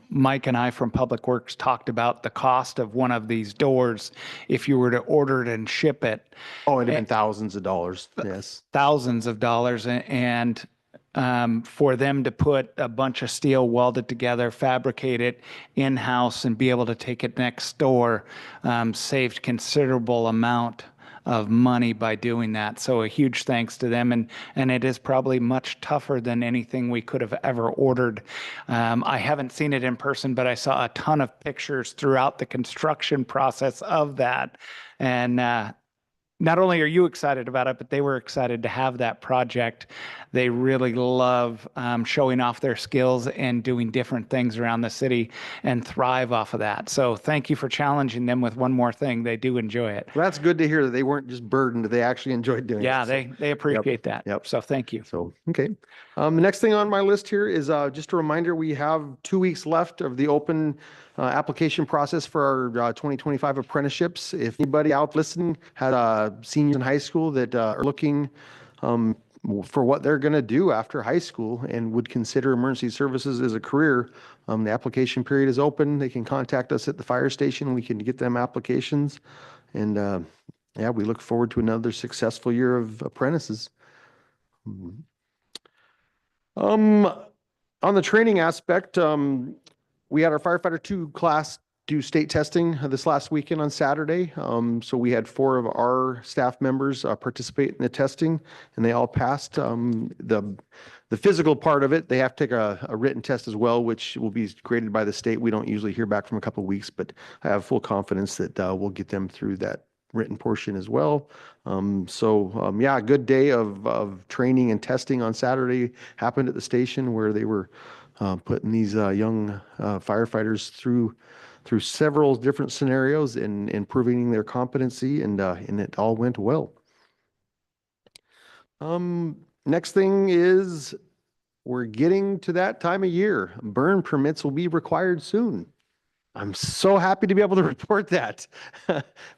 Speaker 4: Mike and I from Public Works talked about the cost of one of these doors if you were to order it and ship it.
Speaker 10: Oh, it'd have been thousands of dollars. Yes.
Speaker 4: Thousands of dollars and for them to put a bunch of steel welded together, fabricate it in-house and be able to take it next door saved considerable amount of money by doing that. So a huge thanks to them. And it is probably much tougher than anything we could have ever ordered. I haven't seen it in person, but I saw a ton of pictures throughout the construction process of that. And not only are you excited about it, but they were excited to have that project. They really love showing off their skills and doing different things around the city and thrive off of that. So thank you for challenging them with one more thing. They do enjoy it.
Speaker 10: Well, that's good to hear that they weren't just burdened. They actually enjoyed doing it.
Speaker 4: Yeah,
Speaker 10: So,
Speaker 4: they appreciate that.
Speaker 10: Yep.
Speaker 4: So thank you.
Speaker 10: so, okay. The next thing on my list here is just a reminder, we have 2 weeks left of the open application process for our 2025 apprenticeships. If anybody out listening has seniors in high school that are looking for what they're going to do after high school and would consider emergency services as a career, the application period is open. They can contact us at the fire station. We can get them applications. And yeah, we look forward to another successful year of apprentices. On the training aspect, we had our firefighter 2 class do state testing this last weekend on Saturday. So we had 4 of our staff members participate in the testing, and they all passed. The physical part of it, they have to take a written test as well, which will be graded by the state. We don't usually hear back from a couple of weeks, but I have full confidence that we'll get them through that written portion as well. Yeah, a good day of training and testing on Saturday happened at the station where they were putting these young firefighters through several different scenarios and improving their competency, and it all went well. Next thing is we're getting to that time of year. Burn permits will be required soon. I'm so happy to be able to report that.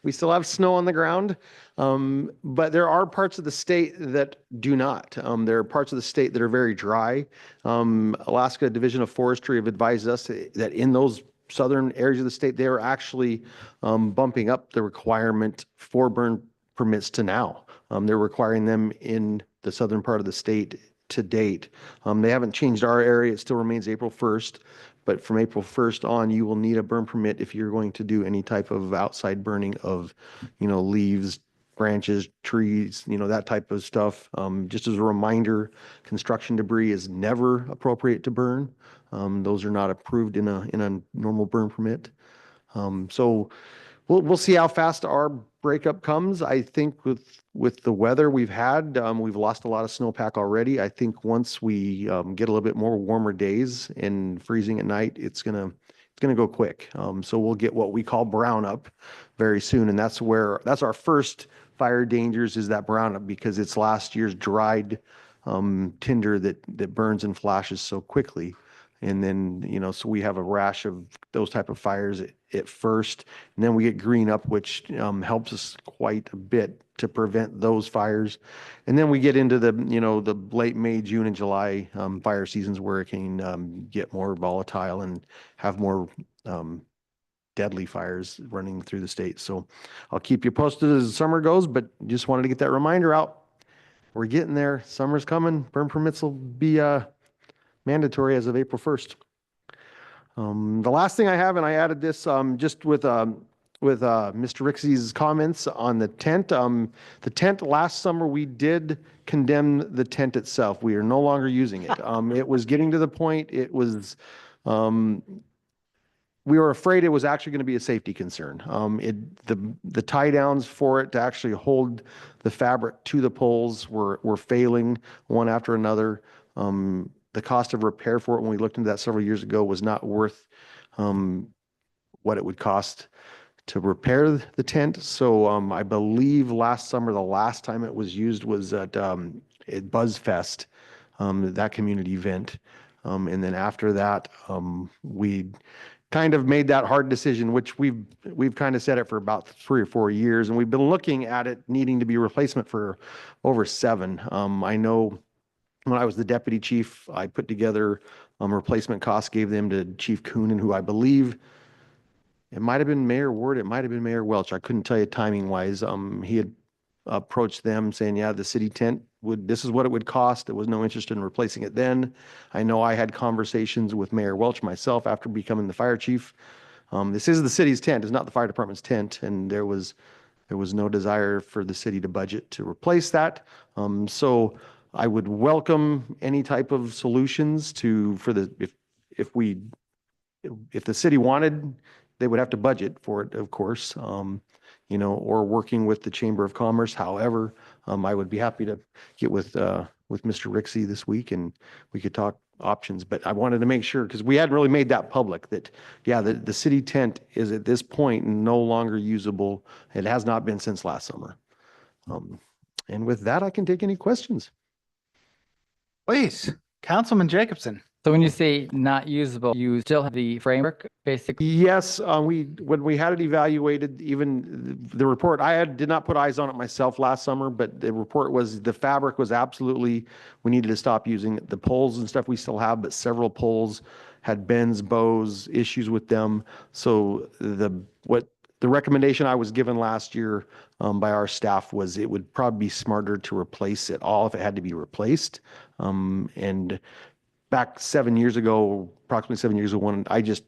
Speaker 10: We still have snow on the ground, but there are parts of the state that do not. There are parts of the state that are very dry. Alaska Division of Forestry have advised us that in those southern areas of the state, they are actually bumping up the requirement for burn permits to now. They're requiring them in the southern part of the state to date. They haven't changed our area. It still remains April 1st. But from April 1st on, you will need a burn permit if you're going to do any type of outside burning of, leaves, branches, trees, that type of stuff. Just as a reminder, construction debris is never appropriate to burn. Those are not approved in a normal burn permit. So we'll see how fast our breakup comes. I think with the weather we've had, we've lost a lot of snowpack already. I think once we get a little bit more warmer days and freezing at night, it's gonna go quick. So we'll get what we call brown up very soon, and that's our first fire dangers, is that brown up, because it's last year's dried tinder that burns and flashes so quickly. And then, so we have a rash of those type of fires at first, and then we get green up, which helps us quite a bit to prevent those fires. And then we get into the late May, June, and July fire seasons where it can get more volatile and have more deadly fires running through the state. So I'll keep you posted as the summer goes, but just wanted to get that reminder out. We're getting there. Summer's coming. Burn permits will be mandatory as of April 1st. The last thing I have, and I added this just with Mr. Rixey's comments on the tent. The tent last summer, we did condemn the tent itself. We are no longer using it. It was getting to the point, we were afraid it was actually going to be a safety concern. The tie downs for it to actually hold the fabric to the poles were failing one after another. The cost of repair for it when we looked into that several years ago was not worth what it would cost to repair the tent. So I believe last summer, the last time it was used was at BuzzFest, that community event. And then after that, we kind of made that hard decision, which we've kind of said it for about 3 or 4 years, and we've been looking at it needing to be replacement for over 7. I know when I was the deputy chief, I put together replacement costs, gave them to Chief Coonan, who I believe it might have been Mayor Ward, it might have been Mayor Welch. I couldn't tell you timing wise. He had approached them saying, yeah, the city tent this is what it would cost. There was no interest in replacing it then. I know I had conversations with Mayor Welch myself after becoming the fire chief. This is the city's tent, it's not the fire department's tent, and there was no desire for the city to budget to replace that. So I would welcome any type of solutions if the city wanted, they would have to budget for it, of course. Or working with the Chamber of Commerce. However, I would be happy to get with Mr. Rixey this week and we could talk options. But I wanted to make sure, because we hadn't really made that public, that, yeah, the city tent is at this point no longer usable. It has not been since last summer. And with that, I can take any questions.
Speaker 4: Please, Councilman Jacobson.
Speaker 6: So when you say not usable, you still have the framework, basically?
Speaker 10: Yes, when we had it evaluated, even the report, did not put eyes on it myself last summer, but the report was the fabric was absolutely, we needed to stop using it. The poles and stuff we still have, but several poles had bends, bows, issues with them. So the recommendation I was given last year by our staff was it would probably be smarter to replace it all if it had to be replaced. And back 7 years ago, approximately 7 years ago, when I just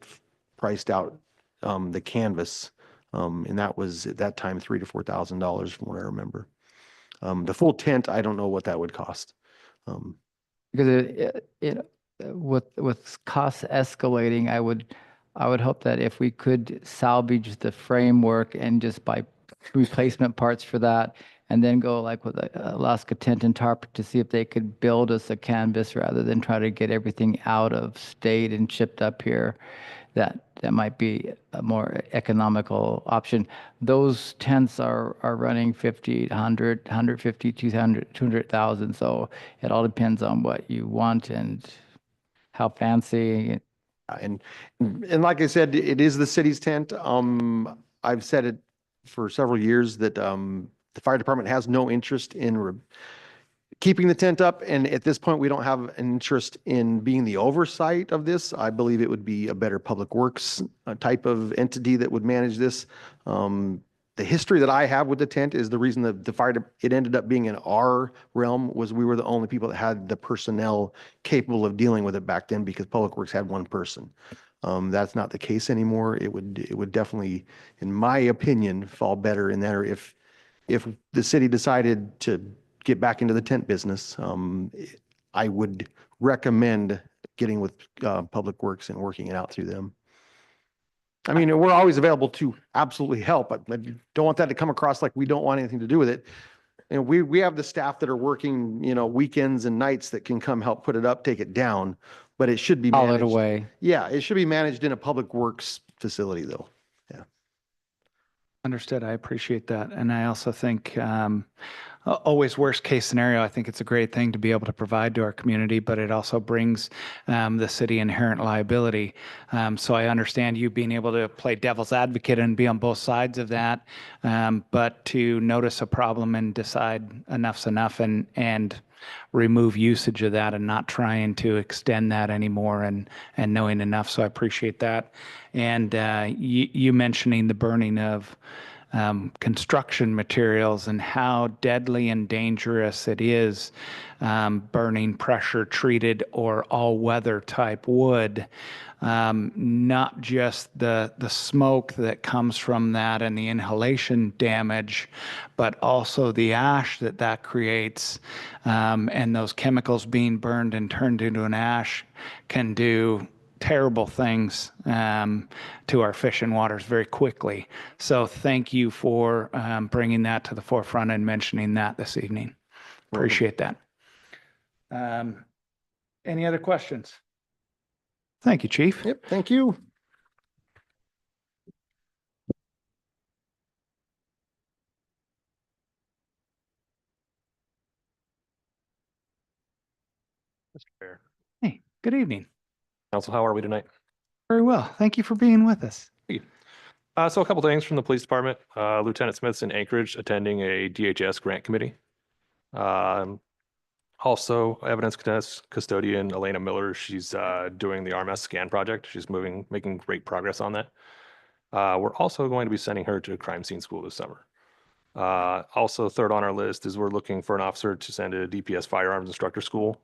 Speaker 10: priced out the canvas, and that was at that time $3,000 to $4,000 from what I remember. The full tent, I don't know what that would cost.
Speaker 6: Because with costs escalating, I would hope that if we could salvage the framework and just buy replacement parts for that, and then go like with Alaska Tent and Tarp to see if they could build us a canvas rather than try to get everything out of state and shipped up here. That might be a more economical option. Those tents are running 50, 100, 150, 200, 200,000. So it all depends on what you want and how fancy.
Speaker 10: And like I said, it is the city's tent. I've said it for several years that the fire department has no interest in keeping the tent up. And at this point, we don't have an interest in being the oversight of this. I believe it would be a better public works type of entity that would manage this. The history that I have with the tent is the reason that it ended up being in our realm was we were the only people that had the personnel capable of dealing with it back then because public works had one person. That's not the case anymore. It would definitely, in my opinion, fall better in that, or if the city decided to get back into the tent business, I would recommend getting with Public Works and working it out through them. I mean, we're always available to absolutely help, but I don't want that to come across like we don't want anything to do with it. And we have the staff that are working, weekends and nights that can come help put it up, take it down, but it should be
Speaker 6: Haul
Speaker 10: managed.
Speaker 6: it away.
Speaker 10: Yeah, it should be managed in a Public Works facility though.
Speaker 4: Understood. I appreciate that. And I also think always worst case scenario, I think it's a great thing to be able to provide to our community, but it also brings the city inherent liability. So I understand you being able to play devil's advocate and be on both sides of that, but to notice a problem and decide enough's enough and remove usage of that and not trying to extend that anymore and knowing enough. So I appreciate that. And you mentioning the burning of construction materials and how deadly and dangerous it is burning pressure treated or all weather type wood. Not just the smoke that comes from that and the inhalation damage, but also the ash that creates, and those chemicals being burned and turned into an ash can do terrible things to our fish and waters very quickly. So thank you for bringing that to the forefront and mentioning that this evening. Appreciate that. Any other questions? Thank you, Chief.
Speaker 10: Yep, thank you.
Speaker 4: Hey, good evening.
Speaker 11: Council, how are we tonight?
Speaker 4: Very well. Thank you for being with us.
Speaker 11: So a couple things from the police department. Lieutenant Smith's in Anchorage attending a DHS grant committee. Also, evidence custodian Elena Miller, she's doing the RMS scan project. She's making great progress on that. We're also going to be sending her to crime scene school this summer. Also, third on our list is we're looking for an officer to send to DPS firearms instructor school,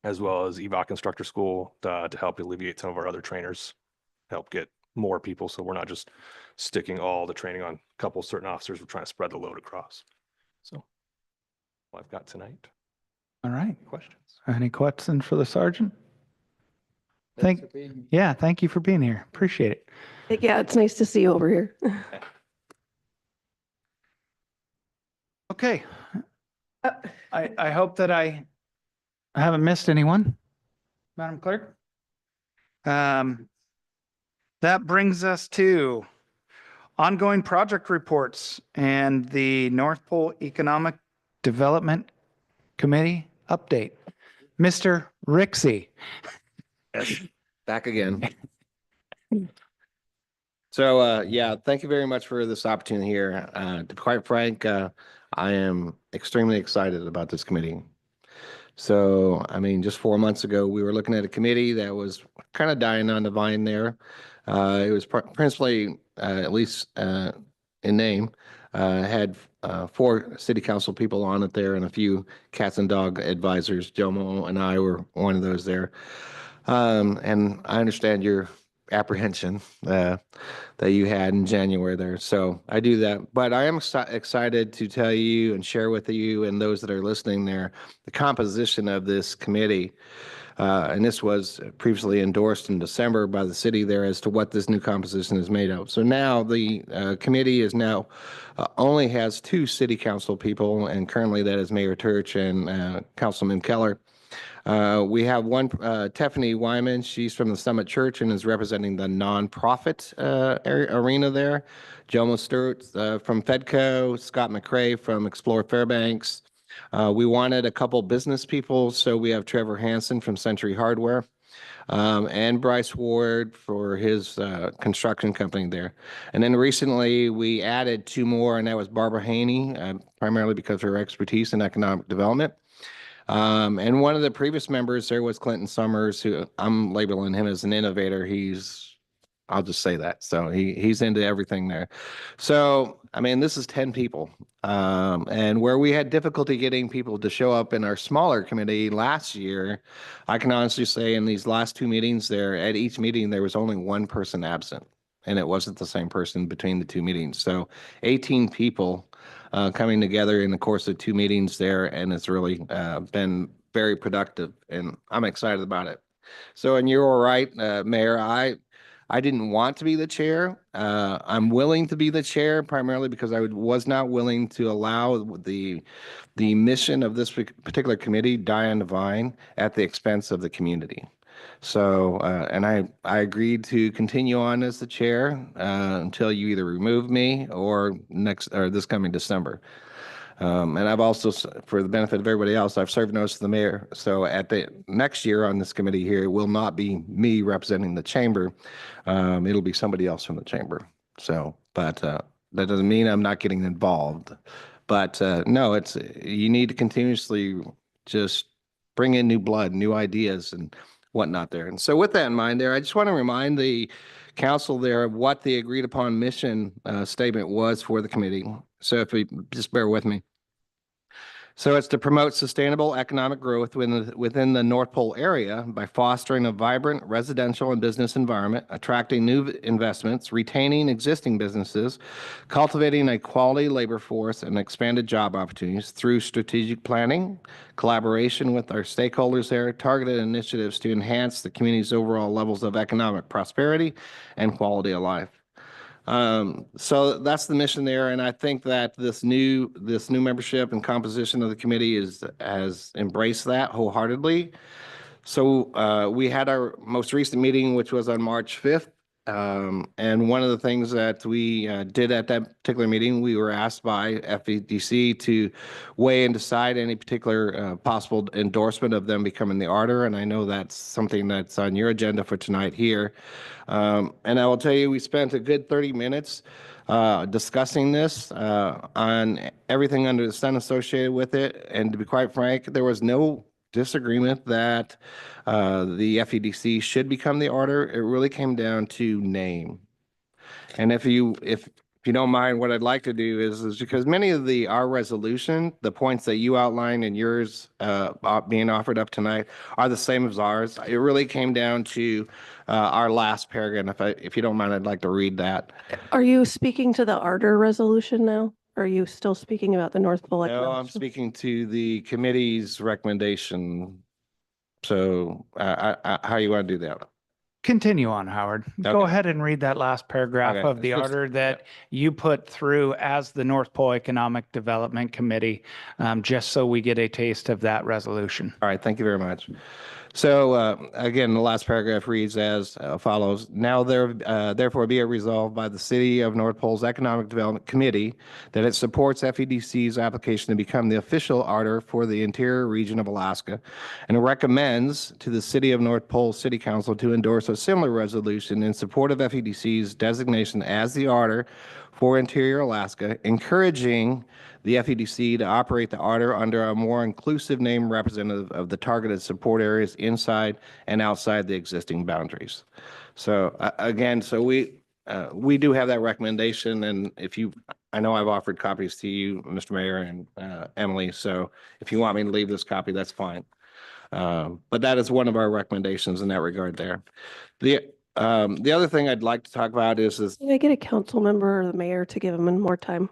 Speaker 11: as well as EVOC instructor school to help alleviate some of our other trainers, help get more people. So we're not just sticking all the training on a couple certain officers. We're trying to spread the load across. So all I've got tonight.
Speaker 4: All right.
Speaker 11: Questions?
Speaker 4: Any questions for the sergeant?
Speaker 6: Thanks for being here.
Speaker 4: Yeah, thank you for being here. Appreciate it.
Speaker 5: Yeah, it's nice to see you over here.
Speaker 4: Okay. I hope that I haven't missed anyone, Madam Clerk. That brings us to ongoing project reports and the North Pole Economic Development Committee update. Mr. Rixey.
Speaker 7: Yes, back again. So, yeah, thank you very much for this opportunity here. To be quite frank, I am extremely excited about this committee. So, I mean, just 4 months ago, we were looking at a committee that was kind of dying on the vine there. It was principally, at least in name, had 4 city council people on it there and a few cats and dog advisors. Jomo and I were one of those there. And I understand your apprehension that you had in January there. So I do that. But I am excited to tell you and share with you and those that are listening there the composition of this committee. And this was previously endorsed in December by the city there as to what this new composition is made of. So now the committee is now only has 2 city council people, and currently that is Mayor Turch and Councilman Keller. We have one, Tiffany Wyman. She's from the Summit Church and is representing the nonprofit arena there. Jomo Stewart from Fedco, Scott McRae from Explore Fairbanks. We wanted a couple business people, so we have Trevor Hansen from Century Hardware, and Bryce Ward for his construction company there. And then recently we added 2 more, and that was Barbara Haney, primarily because of her expertise in economic development. And one of the previous members there was Clinton Summers, who I'm labeling him as an innovator. I'll just say that. So he's into everything there. So, I mean, this is 10 people. And where we had difficulty getting people to show up in our smaller committee last year, I can honestly say in these last 2 meetings there, at each meeting, there was only 1 person absent. And it wasn't the same person between the 2 meetings. So 18 people coming together in the course of 2 meetings there, and it's really been very productive, and I'm excited about it. So, and you're right, Mayor, I didn't want to be the chair. I'm willing to be the chair primarily because I was not willing to allow the mission of this particular committee die on the vine at the expense of the community. So, and I agreed to continue on as the chair until you either remove me or this coming December. And I've also, for the benefit of everybody else, I've served notice to the mayor. So at the next year on this committee here, it will not be me representing the chamber. It'll be somebody else from the chamber. So, but that doesn't mean I'm not getting involved. But no, you need to continuously just bring in new blood, new ideas and whatnot there. And so with that in mind there, I just want to remind the council there of what the agreed upon mission statement was for the committee. So if we just bear with me. So it's to promote sustainable economic growth within the North Pole area by fostering a vibrant residential and business environment, attracting new investments, retaining existing businesses, cultivating a quality labor force and expanded job opportunities through strategic planning, collaboration with our stakeholders there, targeted initiatives to enhance the community's overall levels of economic prosperity and quality of life. So that's the mission there, and I think that this new membership and composition of the committee has embraced that wholeheartedly. So we had our most recent meeting, which was on March 5th. And one of the things that we did at that particular meeting, we were asked by FEDC to weigh and decide any particular possible endorsement of them becoming the auditor. And I know that's something that's on your agenda for tonight here. And I will tell you, we spent a good 30 minutes discussing this on everything under the sun associated with it. And to be quite frank, there was no disagreement that the FEDC should become the auditor. It really came down to name. And if you don't mind, what I'd like to do is because many of our resolution, the points that you outlined and yours being offered up tonight are the same as ours. It really came down to our last paragraph. If you don't mind, I'd like to read that.
Speaker 5: Are you speaking to the Ardor resolution now? Or are you still speaking about the North Pole?
Speaker 7: No, I'm speaking to the committee's recommendation. So how you want to do that?
Speaker 4: Continue on, Howard. Go
Speaker 7: Okay.
Speaker 4: ahead and read that last paragraph
Speaker 7: Okay.
Speaker 4: of the
Speaker 7: It's just-
Speaker 4: order that you put through as the North Pole Economic Development Committee, just so we get a taste of that resolution.
Speaker 7: All right, thank you very much. So again, the last paragraph reads as follows. Now therefore be it resolved by the City of North Pole's Economic Development Committee that it supports FEDC's application to become the official auditor for the interior region of Alaska and recommends to the City of North Pole City Council to endorse a similar resolution in support of FEDC's designation as the auditor for interior Alaska, encouraging the FEDC to operate the auditor under a more inclusive name representative of the targeted support areas inside and outside the existing boundaries. So again, so we do have that recommendation, and I know I've offered copies to you, Mr. Mayor and Emily, so if you want me to leave this copy, that's fine. But that is one of our recommendations in that regard there. The other thing I'd like to talk about is
Speaker 5: Can I get a council member or the mayor to give him more time?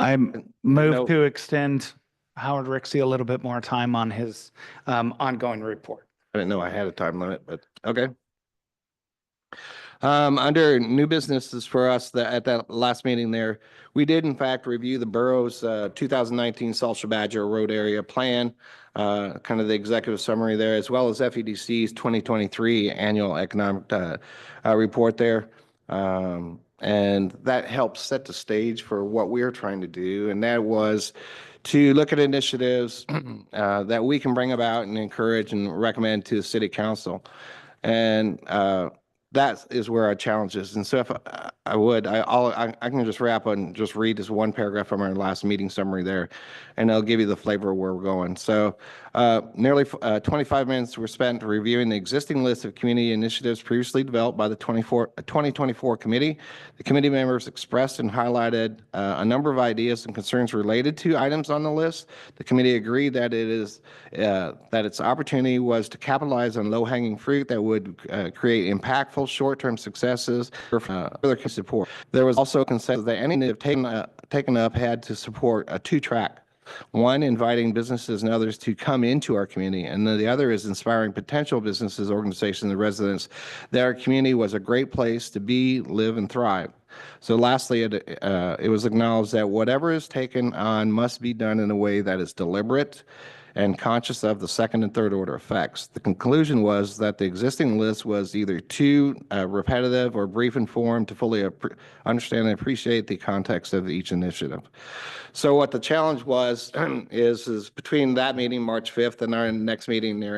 Speaker 4: I
Speaker 7: No.
Speaker 4: move to extend Howard Rixey a little bit more time on his ongoing report.
Speaker 7: I didn't know I had a time limit, but okay. Under new businesses for us, at that last meeting there, we did in fact review the borough's 2019 Salsa Badger Road Area Plan, kind of the executive summary there, as well as FEDC's 2023 Annual Economic Report there. And that helps set the stage for what we're trying to do, and that was to look at initiatives that we can bring about and encourage and recommend to the city council. And that is where our challenge is. And so if I can just wrap and just read this one paragraph from our last meeting summary there, and I'll give you the flavor of where we're going. So nearly 25 minutes were spent reviewing the existing list of community initiatives previously developed by the 2024 committee. The committee members expressed and highlighted a number of ideas and concerns related to items on the list. The committee agreed that that its opportunity was to capitalize on low-hanging fruit that would create impactful short-term successes for further support. There was also consensus that any initiative taken up had to support a two-track. One, inviting businesses and others to come into our community, and then the other is inspiring potential businesses, organizations, and residents that our community was a great place to be, live, and thrive. So lastly, it was acknowledged that whatever is taken on must be done in a way that is deliberate and conscious of the second and third order effects. The conclusion was that the existing list was either too repetitive or brief in form to fully understand and appreciate the context of each initiative. So what the challenge was is between that meeting, March 5th, and our next meeting there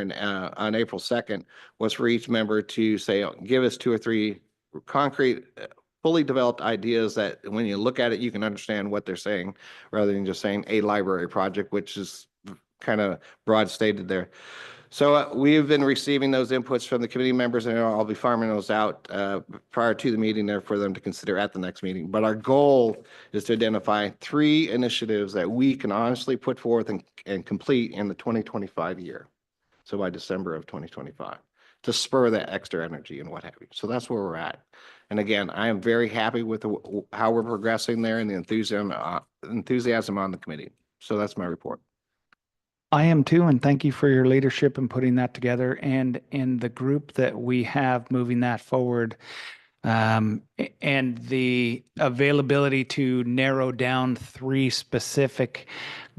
Speaker 7: on April 2nd, was for each member to say, give us 2 or 3 concrete, fully developed ideas that when you look at it, you can understand what they're saying, rather than just saying a library project, which is kind of broad stated there. So we've been receiving those inputs from the committee members, and I'll be farming those out prior to the meeting there for them to consider at the next meeting. But our goal is to identify 3 initiatives that we can honestly put forth and complete in the 2025 year. So by December of 2025, to spur that extra energy and what have you. So that's where we're at. And again, I am very happy with how we're progressing there and the enthusiasm on the committee. So that's my report.
Speaker 4: I am too, and thank you for your leadership in putting that together and in the group that we have moving that forward. And the availability to narrow down 3 specific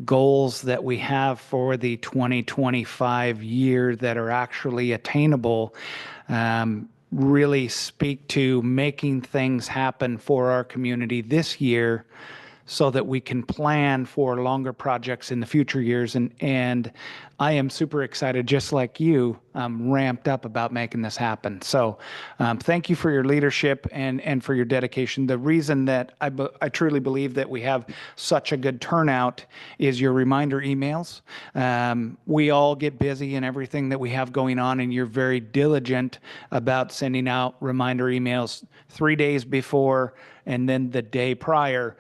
Speaker 4: goals that we have for the 2025 year that are actually attainable really speak to making things happen for our community this year so that we can plan for longer projects in the future years. And I am super excited, just like you, ramped up about making this happen. So thank you for your leadership and for your dedication. The reason that I truly believe that we have such a good turnout is your reminder emails. We all get busy in everything that we have going on, and you're very diligent about sending out reminder emails 3 days before and then the day prior,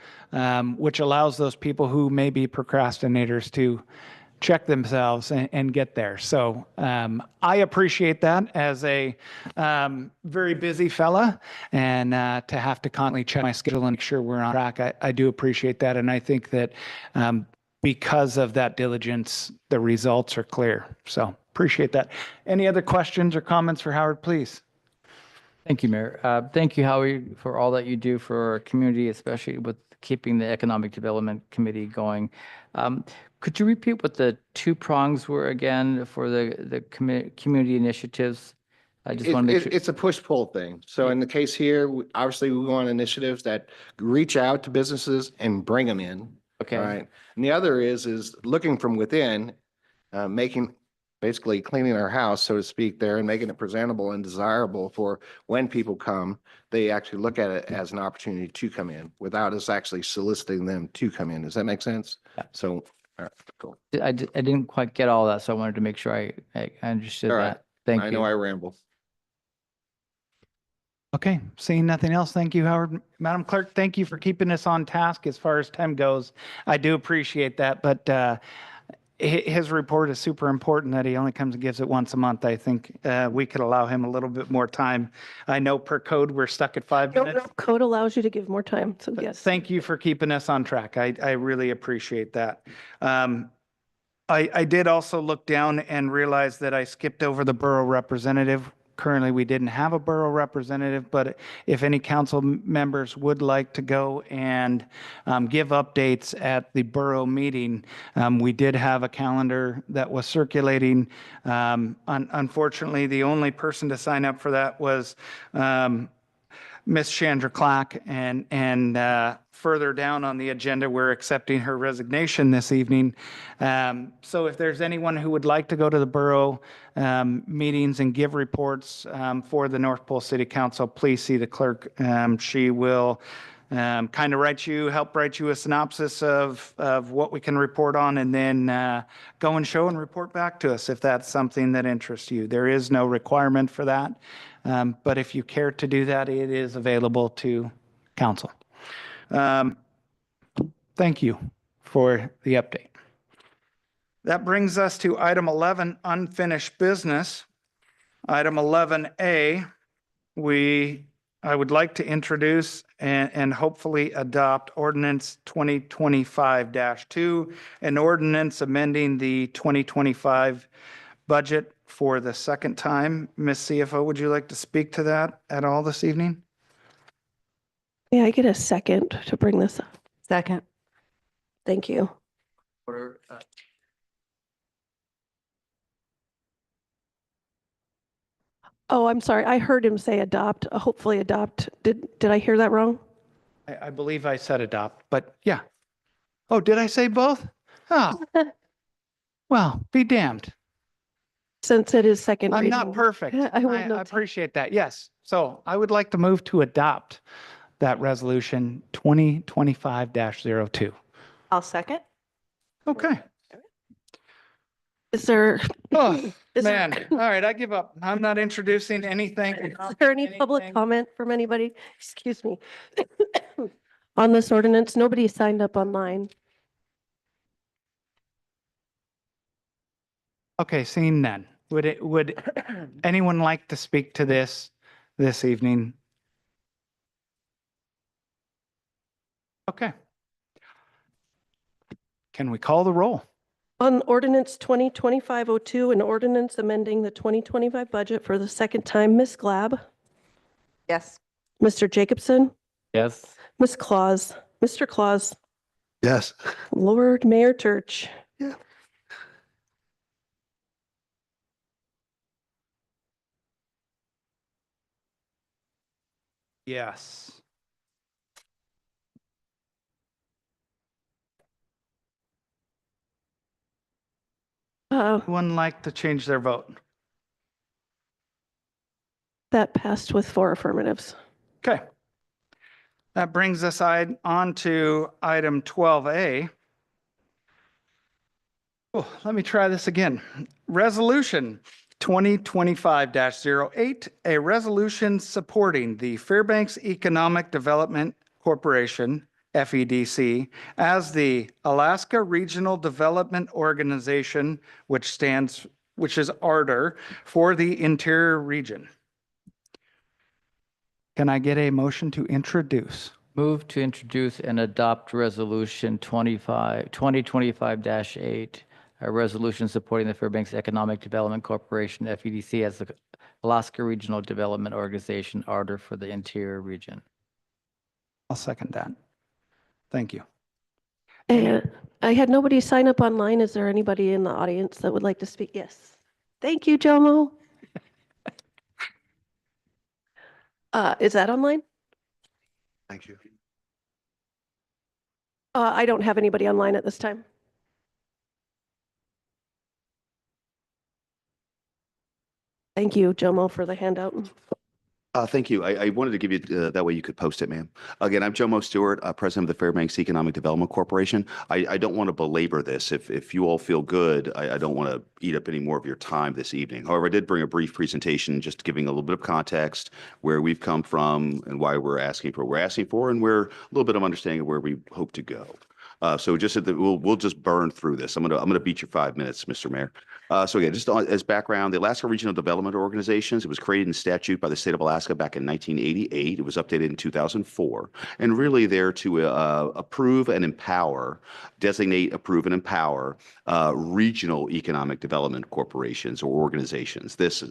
Speaker 4: which allows those people who may be procrastinators to check themselves and get there. So I appreciate that as a very busy fella, and to have to constantly check my schedule and make sure we're on track. I do appreciate that. And I think that because of that diligence, the results are clear. So appreciate that. Any other questions or comments for Howard, please?
Speaker 6: Thank you, Mayor. Thank you, Howie, for all that you do for our community, especially with keeping the Economic Development Committee going. Could you repeat what the two prongs were again for the community initiatives? I just want to make sure.
Speaker 7: It's a push-pull thing. So in the case here, obviously we want initiatives that reach out to businesses and bring them in.
Speaker 6: Okay.
Speaker 7: All right. And the other is looking from within, basically cleaning our house, so to speak, there and making it presentable and desirable for when people come, they actually look at it as an opportunity to come in without us actually soliciting them to come in. Does that make sense?
Speaker 6: Yeah.
Speaker 7: So, all right, cool.
Speaker 6: I didn't quite get all that, so I wanted to make sure I understood
Speaker 7: All right.
Speaker 6: that. Thank you.
Speaker 7: I know I ramble.
Speaker 4: Okay, seeing nothing else, thank you, Howard. Madam Clerk, thank you for keeping us on task as far as time goes. I do appreciate that, but his report is super important that he only comes and gives it once a month. I think we could allow him a little bit more time. I know per code, we're stuck at 5
Speaker 5: No,
Speaker 4: minutes.
Speaker 5: code allows you to give more time, so yes.
Speaker 4: Thank you for keeping us on track. I really appreciate that. I did also look down and realize that I skipped over the borough representative. Currently, we didn't have a borough representative, but if any council members would like to go and give updates at the borough meeting, we did have a calendar that was circulating. Unfortunately, the only person to sign up for that was Miss Chandra Clack, and further down on the agenda, we're accepting her resignation this evening. So if there's anyone who would like to go to the borough meetings and give reports for the North Pole City Council, please see the clerk. She will kind of help write you a synopsis of what we can report on, and then go and show and report back to us if that's something that interests you. There is no requirement for that. But if you care to do that, it is available to council. Thank you for the update. That brings us to item 11, unfinished business. Item 11A, I would like to introduce and hopefully adopt ordinance 2025-2, an ordinance amending the 2025 budget for the second time. Ms. CFO, would you like to speak to that at all this evening?
Speaker 5: May I get a second to bring this up?
Speaker 3: Second.
Speaker 5: Thank you.
Speaker 1: Order,
Speaker 5: Oh, I'm sorry. I heard him say adopt, hopefully adopt. Did I hear that wrong?
Speaker 4: I believe I said adopt, but yeah. Oh, did I say both? Oh, well, be damned.
Speaker 5: Since it is second
Speaker 4: I'm
Speaker 5: reading.
Speaker 4: not perfect.
Speaker 5: I will
Speaker 4: I
Speaker 5: notate.
Speaker 4: appreciate that. Yes. So I would like to move to adopt that resolution 2025-02.
Speaker 3: I'll second.
Speaker 4: Okay.
Speaker 5: Is there,
Speaker 4: Oh,
Speaker 5: is there-
Speaker 4: man. All right, I give up. I'm not introducing anything.
Speaker 5: is there any public
Speaker 4: Anything.
Speaker 5: comment from anybody? Excuse me. On this ordinance, nobody signed up online.
Speaker 4: Okay, seeing none. Would anyone like to speak to this evening? Okay. Can we call the roll?
Speaker 5: On ordinance 2025-02, an ordinance amending the 2025 budget for the second time, Ms. Glab,
Speaker 3: Yes.
Speaker 5: Mr. Jacobson,
Speaker 6: Yes.
Speaker 5: Ms. Claus, Mr. Claus,
Speaker 10: Yes.
Speaker 5: Lord Mayor Church.
Speaker 10: Yeah.
Speaker 4: Yes. Anyone like to change their vote?
Speaker 5: That passed with 4 affirmatives.
Speaker 4: Okay. That brings us on to item 12A. Oh, let me try this again. Resolution 2025-08, a resolution supporting the Fairbanks Economic Development Corporation, FEDC, as the Alaska Regional Development Organization, which is ARDER, for the interior region. Can I get a motion to introduce?
Speaker 6: Move to introduce and adopt resolution 2025-8, a resolution supporting the Fairbanks Economic Development Corporation, FEDC, as the Alaska Regional Development Organization, ARDER, for the interior region.
Speaker 4: I'll second that. Thank you.
Speaker 5: And I had nobody sign up online. Is there anybody in the audience that would like to speak? Yes. Thank you, Jomo. Is that online?
Speaker 8: Thank you.
Speaker 5: I don't have anybody online at this time. Thank you, Jomo, for the handout.
Speaker 8: Thank you. I wanted to give you, that way you could post it, ma'am. Again, I'm Jomo Stewart, President of the Fairbanks Economic Development Corporation. I don't want to belabor this. If you all feel good, I don't want to eat up any more of your time this evening. However, I did bring a brief presentation, just giving a little bit of context, where we've come from and why we're asking for what we're asking for, and where a little bit of understanding of where we hope to go. So just we'll just burn through this. I'm gonna beat your 5 minutes, Mr. Mayor. So again, just as background, the Alaska Regional Development Organizations, it was created in statute by the state of Alaska back in 1988. It was updated in 2004, and really there to approve and empower, designate, approve, and empower regional economic development corporations or organizations. This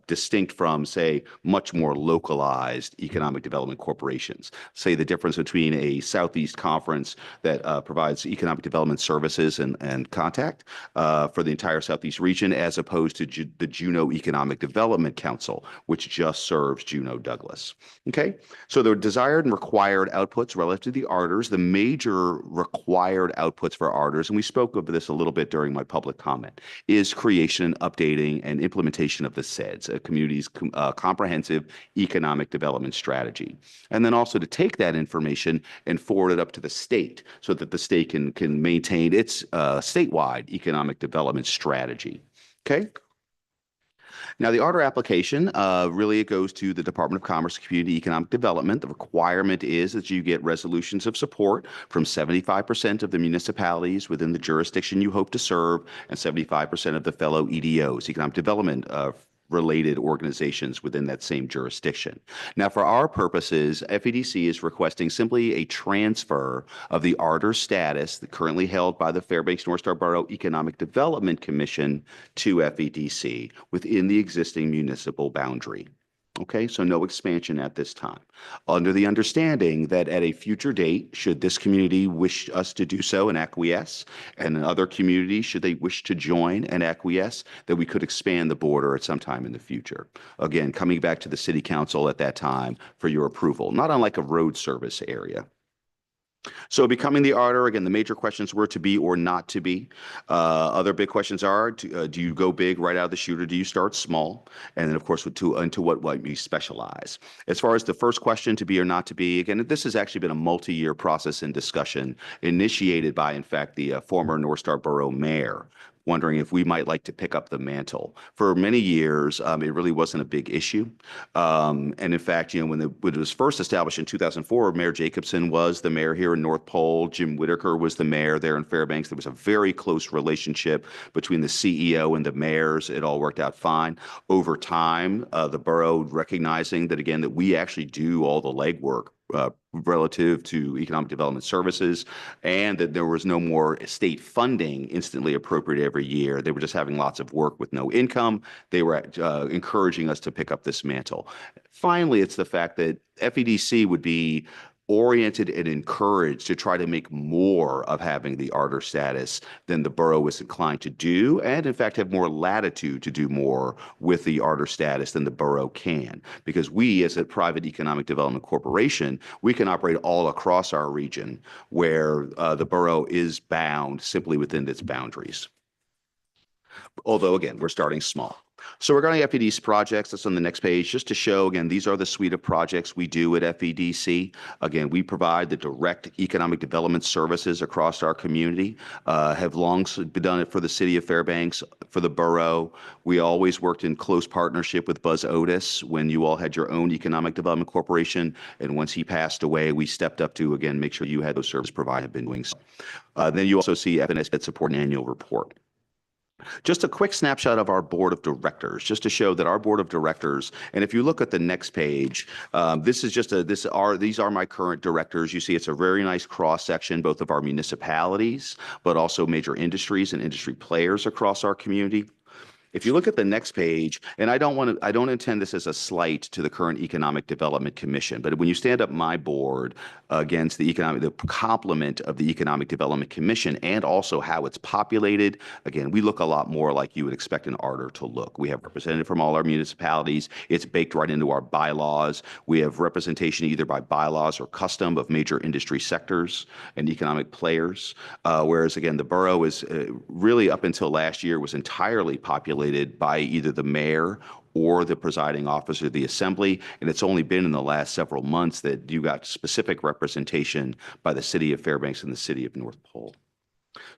Speaker 8: distinct from, say, much more localized economic development corporations. Say the difference between a Southeast Conference that provides economic development services and contact for the entire Southeast region, as opposed to the Juneau Economic Development Council, which just serves Juneau Douglas. Okay, so the desired and required outputs relative to the ARDERs, the major required outputs for ARDERs, and we spoke of this a little bit during my public comment, is creation, updating, and implementation of the CEDS, a community's comprehensive economic development strategy. And then also to take that information and forward it up to the state so that the state can maintain its statewide economic development strategy. Okay. Now, the ARDER application, really it goes to the Department of Commerce and Community Economic Development. The requirement is that you get resolutions of support from 75% of the municipalities within the jurisdiction you hope to serve, and 75% of the fellow EDOs, economic development related organizations within that same jurisdiction. Now, for our purposes, FEDC is requesting simply a transfer of the ARDER status currently held by the Fairbanks North Star Borough Economic Development Commission to FEDC within the existing municipal boundary. Okay, so no expansion at this time. Under the understanding that at a future date, should this community wish us to do so and acquiesce, and other communities, should they wish to join and acquiesce, that we could expand the border at some time in the future. Again, coming back to the city council at that time for your approval, not unlike a road service area. So becoming the ARDER, again, the major questions were to be or not to be. Other big questions are, do you go big right out of the chute, or do you start small? And then, of course, into what might you specialize? As far as the first question, to be or not to be, again, this has actually been a multi-year process and discussion initiated by, in fact, the former North Star Borough Mayor, wondering if we might like to pick up the mantle. For many years, it really wasn't a big issue. And in fact, when it was first established in 2004, Mayor Jacobson was the mayor here in North Pole. Jim Whitaker was the mayor there in Fairbanks. There was a very close relationship between the CEO and the mayors. It all worked out fine. Over time, the borough recognizing that, again, that we actually do all the legwork relative to economic development services, and that there was no more state funding instantly appropriate every year. They were just having lots of work with no income. They were encouraging us to pick up this mantle. Finally, it's the fact that FEDC would be oriented and encouraged to try to make more of having the Arter status than the borough is inclined to do, and in fact have more latitude to do more with the Arter status than the borough can. Because we, as a private economic development corporation, we can operate all across our region where the borough is bound simply within its boundaries. Although, again, we're starting small. So regarding FEDC projects, that's on the next page, just to show, again, these are the suite of projects we do at FEDC. Again, we provide the direct economic development services across our community, have long been done it for the city of Fairbanks, for the borough. We always worked in close partnership with Buzz Otis when you all had your own economic development corporation. And once he passed away, we stepped up to, again, make sure you had those services provided, have been doing so. Then you also see FNS that support an annual report. Just a quick snapshot of our board of directors, just to show that our board of directors, and if you look at the next page, these are my current directors. You see, it's a very nice cross section, both of our municipalities, but also major industries and industry players across our community. If you look at the next page, and I don't intend this as a slight to the current Economic Development Commission, but when you stand up my board against the complement of the Economic Development Commission and also how it's populated, again, we look a lot more like you would expect an Arter to look. We have representative from all our municipalities. It's baked right into our bylaws. We have representation either by bylaws or custom of major industry sectors and economic players. Whereas again, the borough is really up until last year was entirely populated by either the mayor or the presiding officer of the assembly. And it's only been in the last several months that you got specific representation by the city of Fairbanks and the city of North Pole.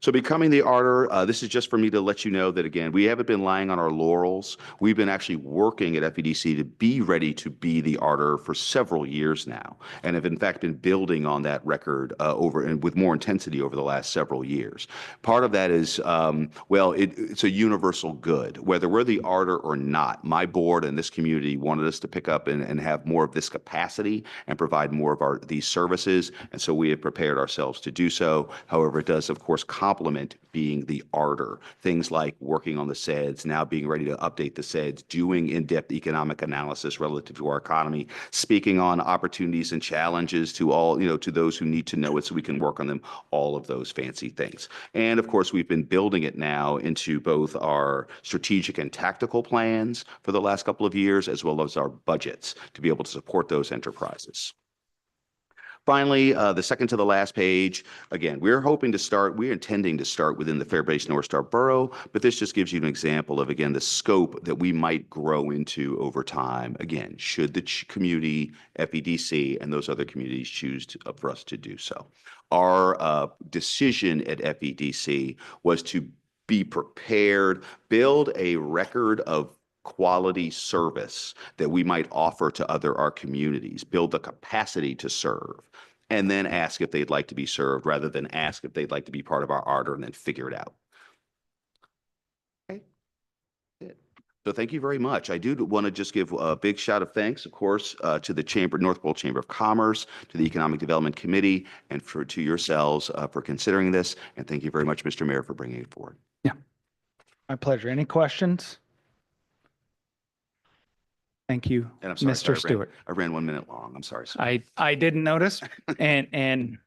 Speaker 8: So becoming the Arter, this is just for me to let you know that, again, we haven't been lying on our laurels. We've been actually working at FEDC to be ready to be the Arter for several years now, and have in fact been building on that record with more intensity over the last several years. Part of that is, it's a universal good. Whether we're the Arter or not, my board and this community wanted us to pick up and have more of this capacity and provide more of these services, and so we have prepared ourselves to do so. However, it does, of course, complement being the Arter. Things like working on the SEDS, now being ready to update the SEDS, doing in-depth economic analysis relative to our economy, speaking on opportunities and challenges to all, to those who need to know it so we can work on them, all of those fancy things. And of course, we've been building it now into both our strategic and tactical plans for the last couple of years, as well as our budgets to be able to support those enterprises. Finally, the second to the last page, again, we're intending to start within the Fairbanks North Star Borough, but this just gives you an example of, again, the scope that we might grow into over time. Again, should the community, FEDC, and those other communities choose for us to do so. Our decision at FEDC was to be prepared, build a record of quality service that we might offer to our communities, build the capacity to serve, and then ask if they'd like to be served rather than ask if they'd like to be part of our Arter and then figure it out. Okay. So thank you very much. I do want to just give a big shout of thanks, of course, to the North Pole Chamber of Commerce, to the Economic Development Committee, and to yourselves for considering this. And thank you very much, Mr. Mayor, for bringing it forward.
Speaker 4: Yeah, my pleasure. Any questions? Thank you,
Speaker 8: And I'm sorry,
Speaker 4: Mr. Stewart.
Speaker 8: I ran 1 minute long. I'm sorry. Sir.
Speaker 4: I didn't notice, and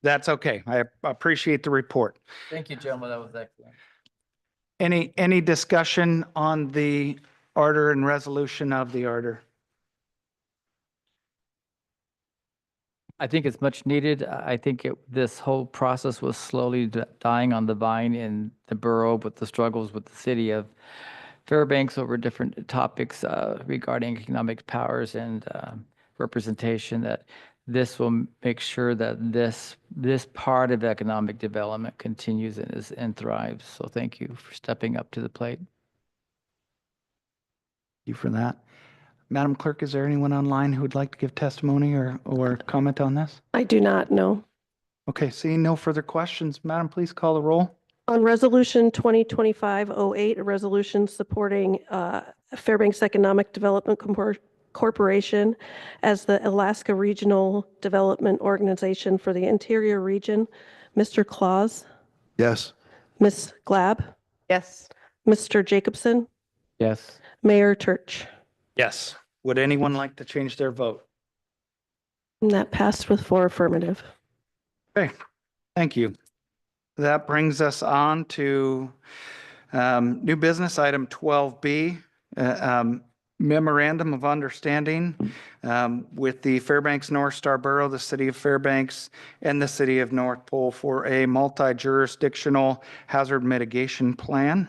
Speaker 4: that's okay. I appreciate the report.
Speaker 6: Thank you, gentlemen. That was excellent.
Speaker 4: Any discussion on the Arter and resolution of the Arter?
Speaker 6: I think it's much needed. I think this whole process was slowly dying on the vine in the borough with the struggles with the city of Fairbanks over different topics regarding economic powers and representation, that this will make sure that this part of economic development continues and thrives. So thank you for stepping up to the plate.
Speaker 4: Thank you for that. Madam Clerk, is there anyone online who would like to give testimony or comment on this?
Speaker 5: I do not know.
Speaker 4: Okay, seeing no further questions, Madam, please call the roll.
Speaker 5: On Resolution 2025-08, a resolution supporting Fairbanks Economic Development Corporation as the Alaska Regional Development Organization for the Interior Region, Mr. Claus,
Speaker 10: Yes.
Speaker 5: Ms. Glab,
Speaker 3: Yes.
Speaker 5: Mr. Jacobson,
Speaker 6: Yes.
Speaker 5: Mayor Church.
Speaker 4: Yes. Would anyone like to change their vote?
Speaker 5: And that passed with 4 affirmative.
Speaker 4: Okay, thank you. That brings us on to new business item 12B, memorandum of understanding with the Fairbanks North Star Borough, the city of Fairbanks, and the city of North Pole for a multi-jurisdictional hazard mitigation plan.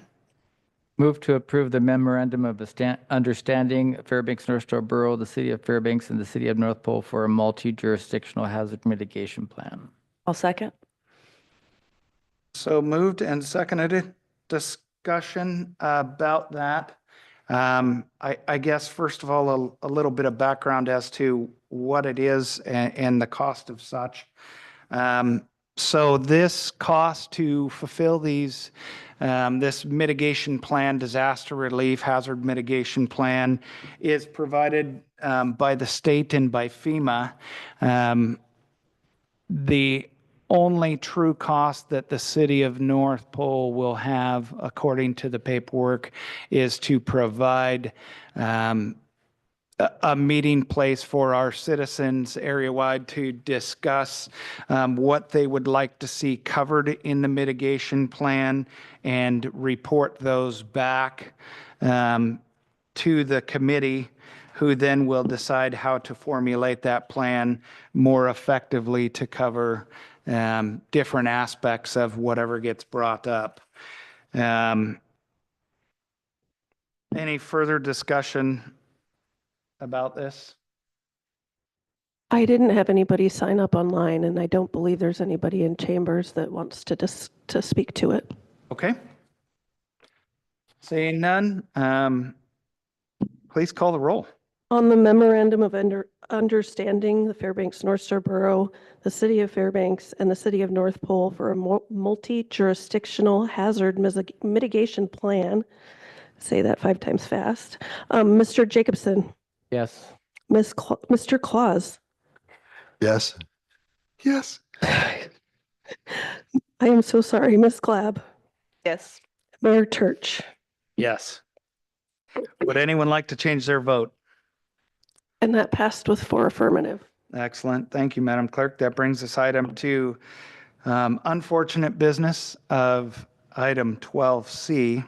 Speaker 6: Move to approve the memorandum of understanding Fairbanks North Star Borough, the city of Fairbanks, and the city of North Pole for a multi-jurisdictional hazard mitigation plan.
Speaker 3: I'll second.
Speaker 4: So moved and seconded. Discussion about that. I guess, first of all, a little bit of background as to what it is and the cost of such. So this cost to fulfill these, this mitigation plan, disaster relief, hazard mitigation plan is provided by the state and by FEMA. The only true cost that the city of North Pole will have, according to the paperwork, is to provide a meeting place for our citizens area-wide to discuss what they would like to see covered in the mitigation plan and report those back to the committee, who then will decide how to formulate that plan more effectively to cover different aspects of whatever gets brought up. Any further discussion about this?
Speaker 5: I didn't have anybody sign up online, and I don't believe there's anybody in chambers that wants to speak to it.
Speaker 4: Okay. Seeing none, please call the roll.
Speaker 5: On the memorandum of understanding, the Fairbanks North Star Borough, the city of Fairbanks, and the city of North Pole for a multi-jurisdictional hazard mitigation plan. Say that 5 times fast. Mr. Jacobson,
Speaker 6: Yes.
Speaker 5: Mr. Claus.
Speaker 10: Yes. Yes.
Speaker 5: I am so sorry, Miss Glab.
Speaker 3: Yes.
Speaker 5: Mayor Church.
Speaker 4: Yes. Would anyone like to change their vote?
Speaker 5: And that passed with 4 affirmative.
Speaker 4: Excellent. Thank you, Madam Clerk. That brings us item to unfortunate business of item 12C,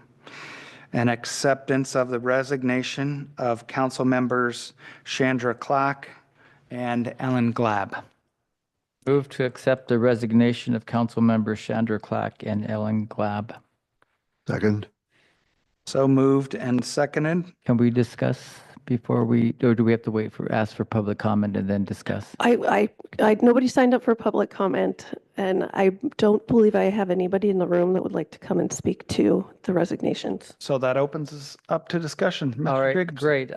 Speaker 4: an acceptance of the resignation of council members Chandra Clack and Ellen Glab.
Speaker 6: Move to accept the resignation of council members Chandra Clack and Ellen Glab.
Speaker 10: Second.
Speaker 4: So moved and seconded.
Speaker 6: Can we discuss before or do we have to ask for public comment and then discuss?
Speaker 5: Nobody signed up for public comment, and I don't believe I have anybody in the room that would like to come and speak to the resignations.
Speaker 4: So that opens us up to discussion. Mr.
Speaker 6: All right,
Speaker 4: Jacobson.
Speaker 6: great.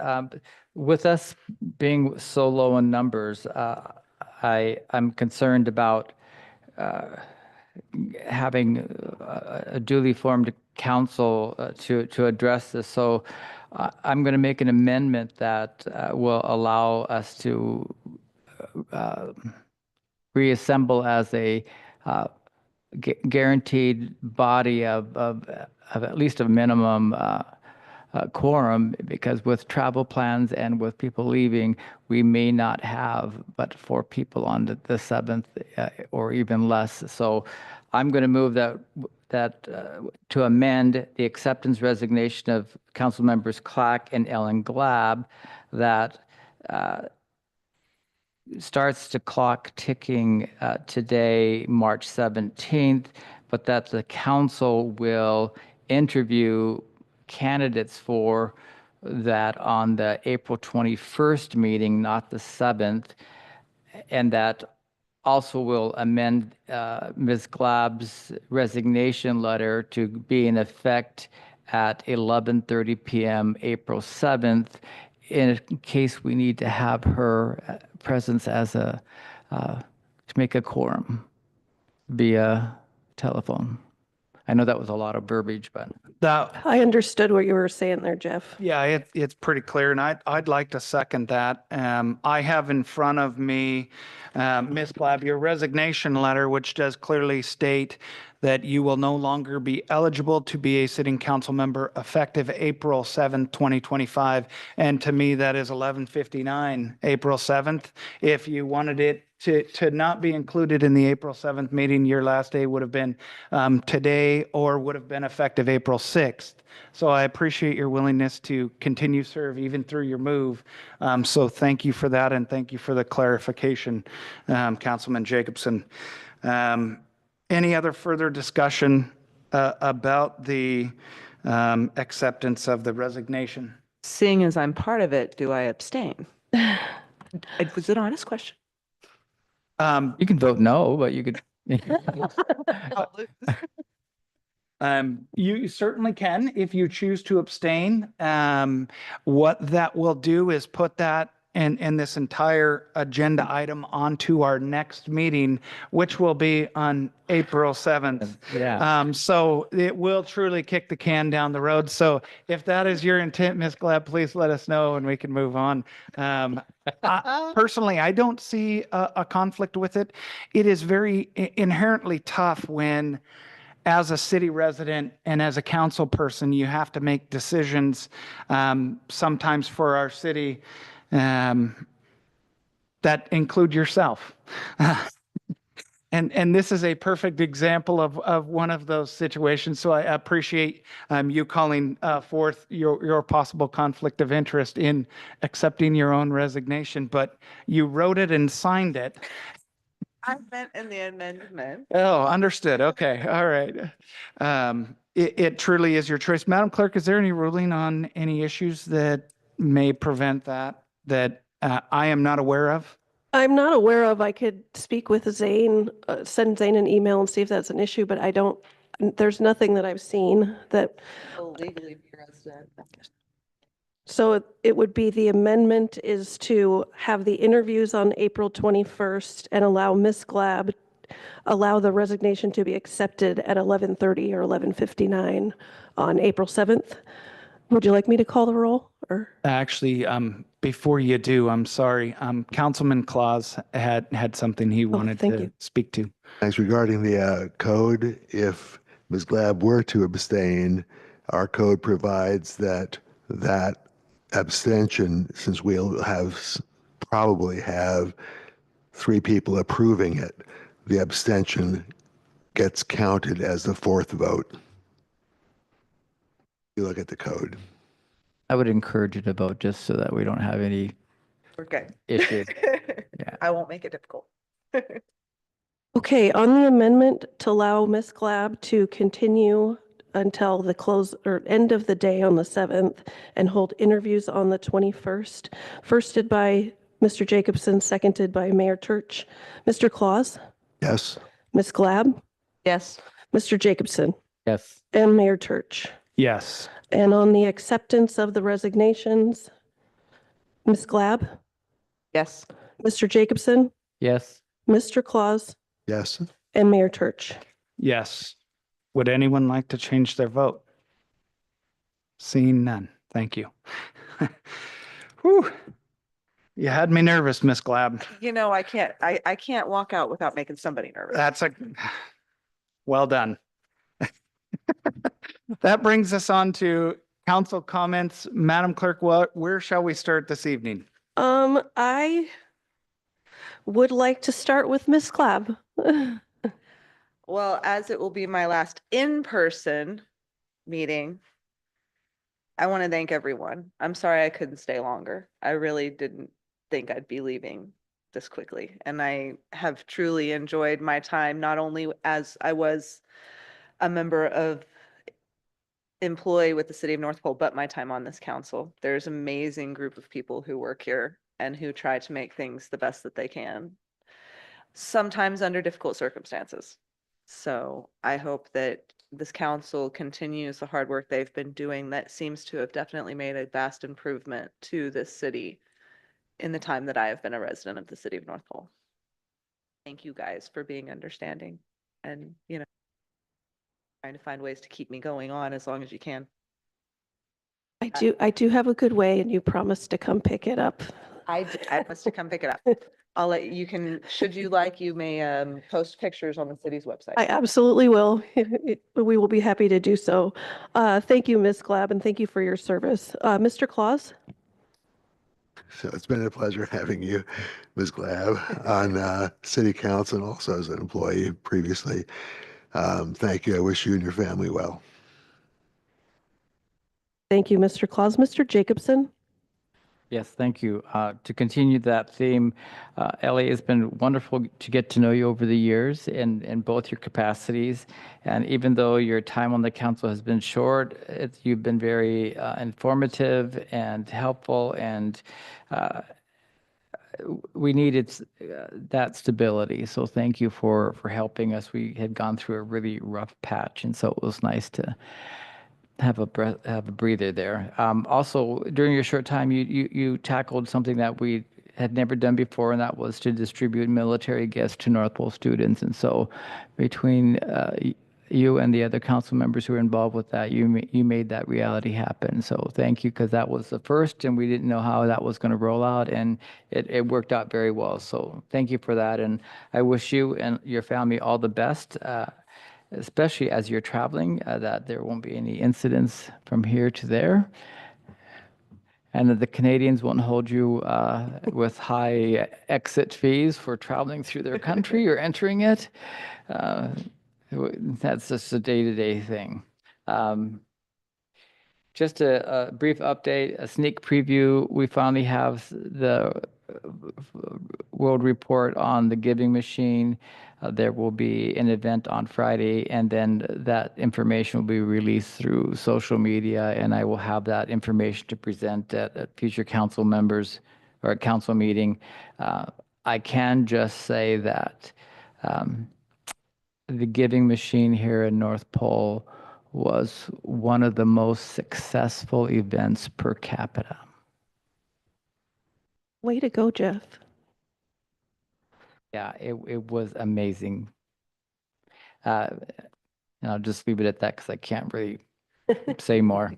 Speaker 6: With us being so low in numbers, I'm concerned about having a duly formed council to address this. So I'm going to make an amendment that will allow us to reassemble as a guaranteed body of at least a minimum quorum, because with travel plans and with people leaving, we may not have but 4 people on the 7th or even less. So I'm going to move that to amend the acceptance resignation of council members Clack and Ellen Glab, that starts the clock ticking today, March 17th, but that the council will interview candidates for that on the April 21st meeting, not the 7th, and that also will amend Ms. Glab's resignation letter to be in effect at 11:30 p.m. April 7th, in case we need to have her presence as to make a quorum via telephone. I know that was a lot of verbiage, but.
Speaker 5: I understood what you were saying there, Jeff.
Speaker 4: Yeah, it's pretty clear, and I'd like to second that. I have in front of me, Ms. Glab, your resignation letter, which does clearly state that you will no longer be eligible to be a sitting council member effective April 7th, 2025. And to me, that is 11:59, April 7th. If you wanted it to not be included in the April 7th meeting, your last day would have been today or would have been effective April 6th. So I appreciate your willingness to continue serve even through your move. So thank you for that, and thank you for the clarification, Councilman Jacobson. Any other further discussion about the acceptance of the resignation?
Speaker 3: Seeing as I'm part of it, do I abstain? It was an honest question.
Speaker 6: You can vote no, but you could.
Speaker 4: You certainly can if you choose to abstain. What that will do is put that and this entire agenda item onto our next meeting, which will be on April 7th.
Speaker 6: Yeah.
Speaker 4: So it will truly kick the can down the road. So if that is your intent, Ms. Glad, please let us know and we can move on. Personally, I don't see a conflict with it. It is very inherently tough when, as a city resident and as a council person, you have to make decisions sometimes for our city that include yourself. And this is a perfect example of one of those situations. So I appreciate you calling forth your possible conflict of interest in accepting your own resignation, but you wrote it and signed it.
Speaker 3: I meant in the amendment.
Speaker 4: Oh, understood. Okay. All right. It truly is your choice. Madam Clerk, is there any ruling on any issues that may prevent that I am not aware of?
Speaker 5: I'm not aware of. I could speak with Zane, send Zane an email and see if that's an issue, but I don't, there's nothing that I've seen that.
Speaker 3: Legally be resident.
Speaker 5: So it would be, the amendment is to have the interviews on April 21st and allow Ms. Glab, allow the resignation to be accepted at 11:30 or 11:59 on April 7th. Would you like me to call the roll or?
Speaker 4: Actually, before you do, I'm sorry. Councilman Claus had something he wanted
Speaker 5: thank
Speaker 4: to
Speaker 5: you.
Speaker 4: speak to.
Speaker 12: Thanks. Regarding the code, if Ms. Glab were to abstain, our code provides that abstention, since we'll probably have 3 people approving it, the abstention gets counted as the 4th vote. You look at the code.
Speaker 6: I would encourage you to vote just so that we don't have any
Speaker 3: We're good.
Speaker 6: issues. Yeah.
Speaker 3: I won't make it difficult.
Speaker 5: Okay, on the amendment to allow Ms. Glab to continue until the close or end of the day on the 7th and hold interviews on the 21st, firsted by Mr. Jacobson, seconded by Mayor Church. Mr. Claus,
Speaker 12: Yes?
Speaker 5: Ms. Glab,
Speaker 3: Yes.
Speaker 5: Mr. Jacobson,
Speaker 6: Yes.
Speaker 5: and Mayor Church.
Speaker 4: Yes.
Speaker 5: And on the acceptance of the resignations, Ms. Glab,
Speaker 3: Yes.
Speaker 5: Mr. Jacobson,
Speaker 6: Yes.
Speaker 5: Mr. Claus,
Speaker 12: Yes?
Speaker 5: and Mayor Church.
Speaker 4: Yes. Would anyone like to change their vote? Seeing none. Thank you. Whew. You had me nervous, Miss Glab.
Speaker 3: You know, I can't walk out without making somebody nervous.
Speaker 4: That's well done. That brings us on to council comments. Madam Clerk, where shall we start this evening?
Speaker 5: I would like to start with Ms. Glab.
Speaker 3: Well, as it will be my last in-person meeting, I want to thank everyone. I'm sorry I couldn't stay longer. I really didn't think I'd be leaving this quickly. And I have truly enjoyed my time, not only as I was a member of employee with the city of North Pole, but my time on this council. There's an amazing group of people who work here and who try to make things the best that they can, sometimes under difficult circumstances. So I hope that this council continues the hard work they've been doing that seems to have definitely made a vast improvement to this city in the time that I have been a resident of the city of North Pole. Thank you guys for being understanding and, trying to find ways to keep me going on as long as you can.
Speaker 5: I do have a good way, and you promised to come pick it up.
Speaker 3: I must to come pick it up. I'll let you can, should you like, you may post pictures on the city's website.
Speaker 5: I absolutely will. We will be happy to do so. Thank you, Ms. Glab, and thank you for your service. Mr. Claus?
Speaker 12: So it's been a pleasure having you, Ms. Glab, on city council and also as an employee previously. Thank you. I wish you and your family well.
Speaker 5: Thank you, Mr. Claus. Mr. Jacobson?
Speaker 6: Yes, thank you. To continue that theme, Ellie, it's been wonderful to get to know you over the years in both your capacities. And even though your time on the council has been short, you've been very informative and helpful, and we needed that stability. So thank you for helping us. We had gone through a really rough patch, and so it was nice to have a breather there. Also, during your short time, you tackled something that we had never done before, and that was to distribute military gifts to North Pole students. And so, between you and the other council members who were involved with that, you made that reality happen. So thank you, because that was the first, and we didn't know how that was going to roll out, and it worked out very well. So thank you for that, and I wish you and your family all the best. Especially as you're traveling, that there won't be any incidents from here to there, and that the Canadians won't hold you with high exit fees for traveling through their country or entering it. That's just a day-to-day thing. Just a brief update, a sneak preview. We finally have the World Report on the Giving Machine. There will be an event on Friday, and then that information will be released through social media, and I will have that information to present at future council members or at council meeting. I can just say that the Giving Machine here in North Pole was one of the most successful events per capita.
Speaker 5: Way to go, Jeff.
Speaker 6: Yeah, it was amazing. And I'll just leave it at that because I can't really say more.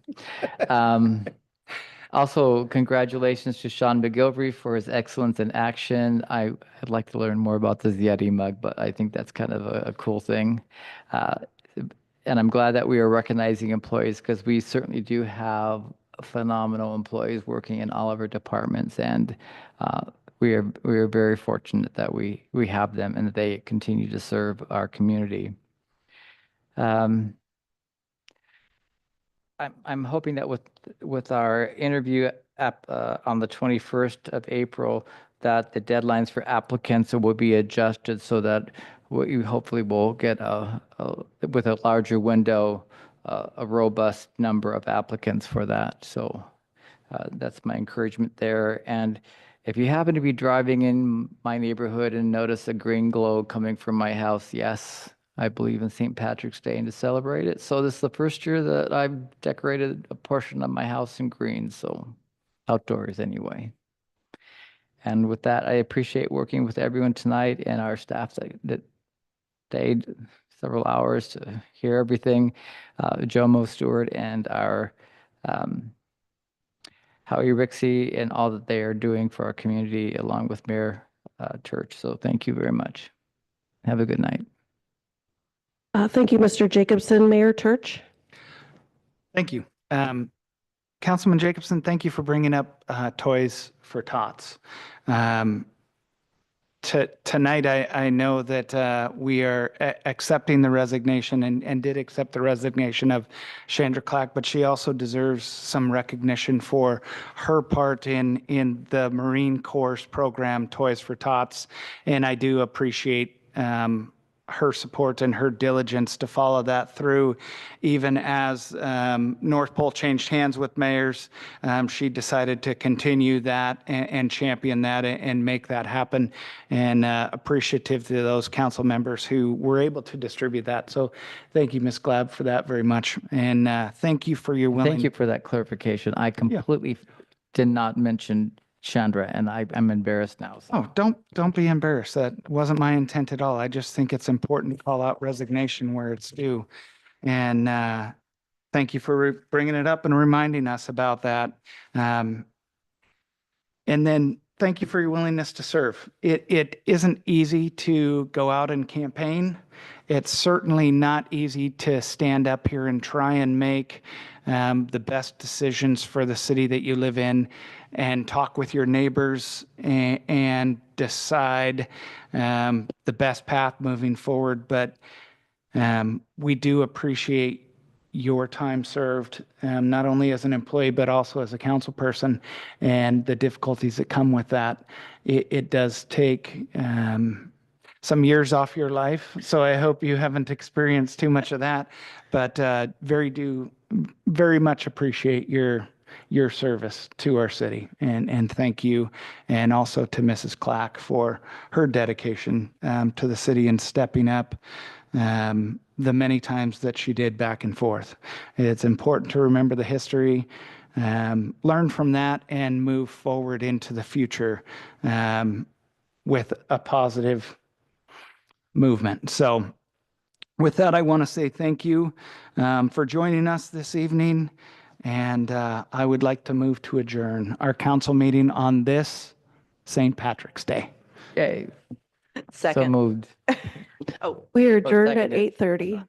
Speaker 6: Also, congratulations to Sean McGilvery for his excellence in action. I'd like to learn more about the Yeti mug, but I think that's kind of a cool thing. And I'm glad that we are recognizing employees, because we certainly do have phenomenal employees working in all of our departments, and we are very fortunate that we have them and that they continue to serve our community. I'm hoping that with our interview on the 21st of April, that the deadlines for applicants will be adjusted so that we hopefully will get with a larger window, a robust number of applicants for that. So that's my encouragement there. And if you happen to be driving in my neighborhood and notice a green glow coming from my house, yes, I believe in St. Patrick's Day and to celebrate it. So this is the first year that I've decorated a portion of my house in green, so outdoors anyway. And with that, I appreciate working with everyone tonight and our staff that stayed several hours to hear everything. Jomo Stewart and our Howie Rixey and all that they are doing for our community, along with Mayor Church. So thank you very much. Have a good night.
Speaker 5: Thank you, Mr. Jacobson. Mayor Church?
Speaker 4: Thank you. Councilman Jacobson, thank you for bringing up Toys for Tots. Tonight, I know that we are accepting the resignation and did accept the resignation of Chandra Clack, but she also deserves some recognition for her part in the Marine Corps program, Toys for Tots. And I do appreciate her support and her diligence to follow that through. Even as North Pole changed hands with mayors, she decided to continue that and champion that and make that happen. And appreciative to those council members who were able to distribute that. So thank you, Ms. Glab, for that very much. And thank you for your willingness.
Speaker 6: Thank you for that clarification. I completely did not mention Chandra, and I'm embarrassed now. So.
Speaker 4: Oh, don't be embarrassed. That wasn't my intent at all. I just think it's important to call out resignation where it's due. And thank you for bringing it up and reminding us about that. And then thank you for your willingness to serve. It isn't easy to go out and campaign. It's certainly not easy to stand up here and try and make the best decisions for the city that you live in and talk with your neighbors and decide the best path moving forward. But we do appreciate your time served, not only as an employee, but also as a council person, and the difficulties that come with that. It does take some years off your life, so I hope you haven't experienced too much of that, but very much appreciate your service to our city, and thank you, and also to Mrs. Clack for her dedication to the city and stepping up the many times that she did back and forth. It's important to remember the history, learn from that, and move forward into the future with a positive movement. So with that, I want to say thank you for joining us this evening, and I would like to move to adjourn our council meeting on this St. Patrick's Day.
Speaker 6: Yay. So
Speaker 3: Second.
Speaker 6: moved.
Speaker 3: Oh,
Speaker 5: We are adjourned at
Speaker 6: seconded.
Speaker 5: 8:30.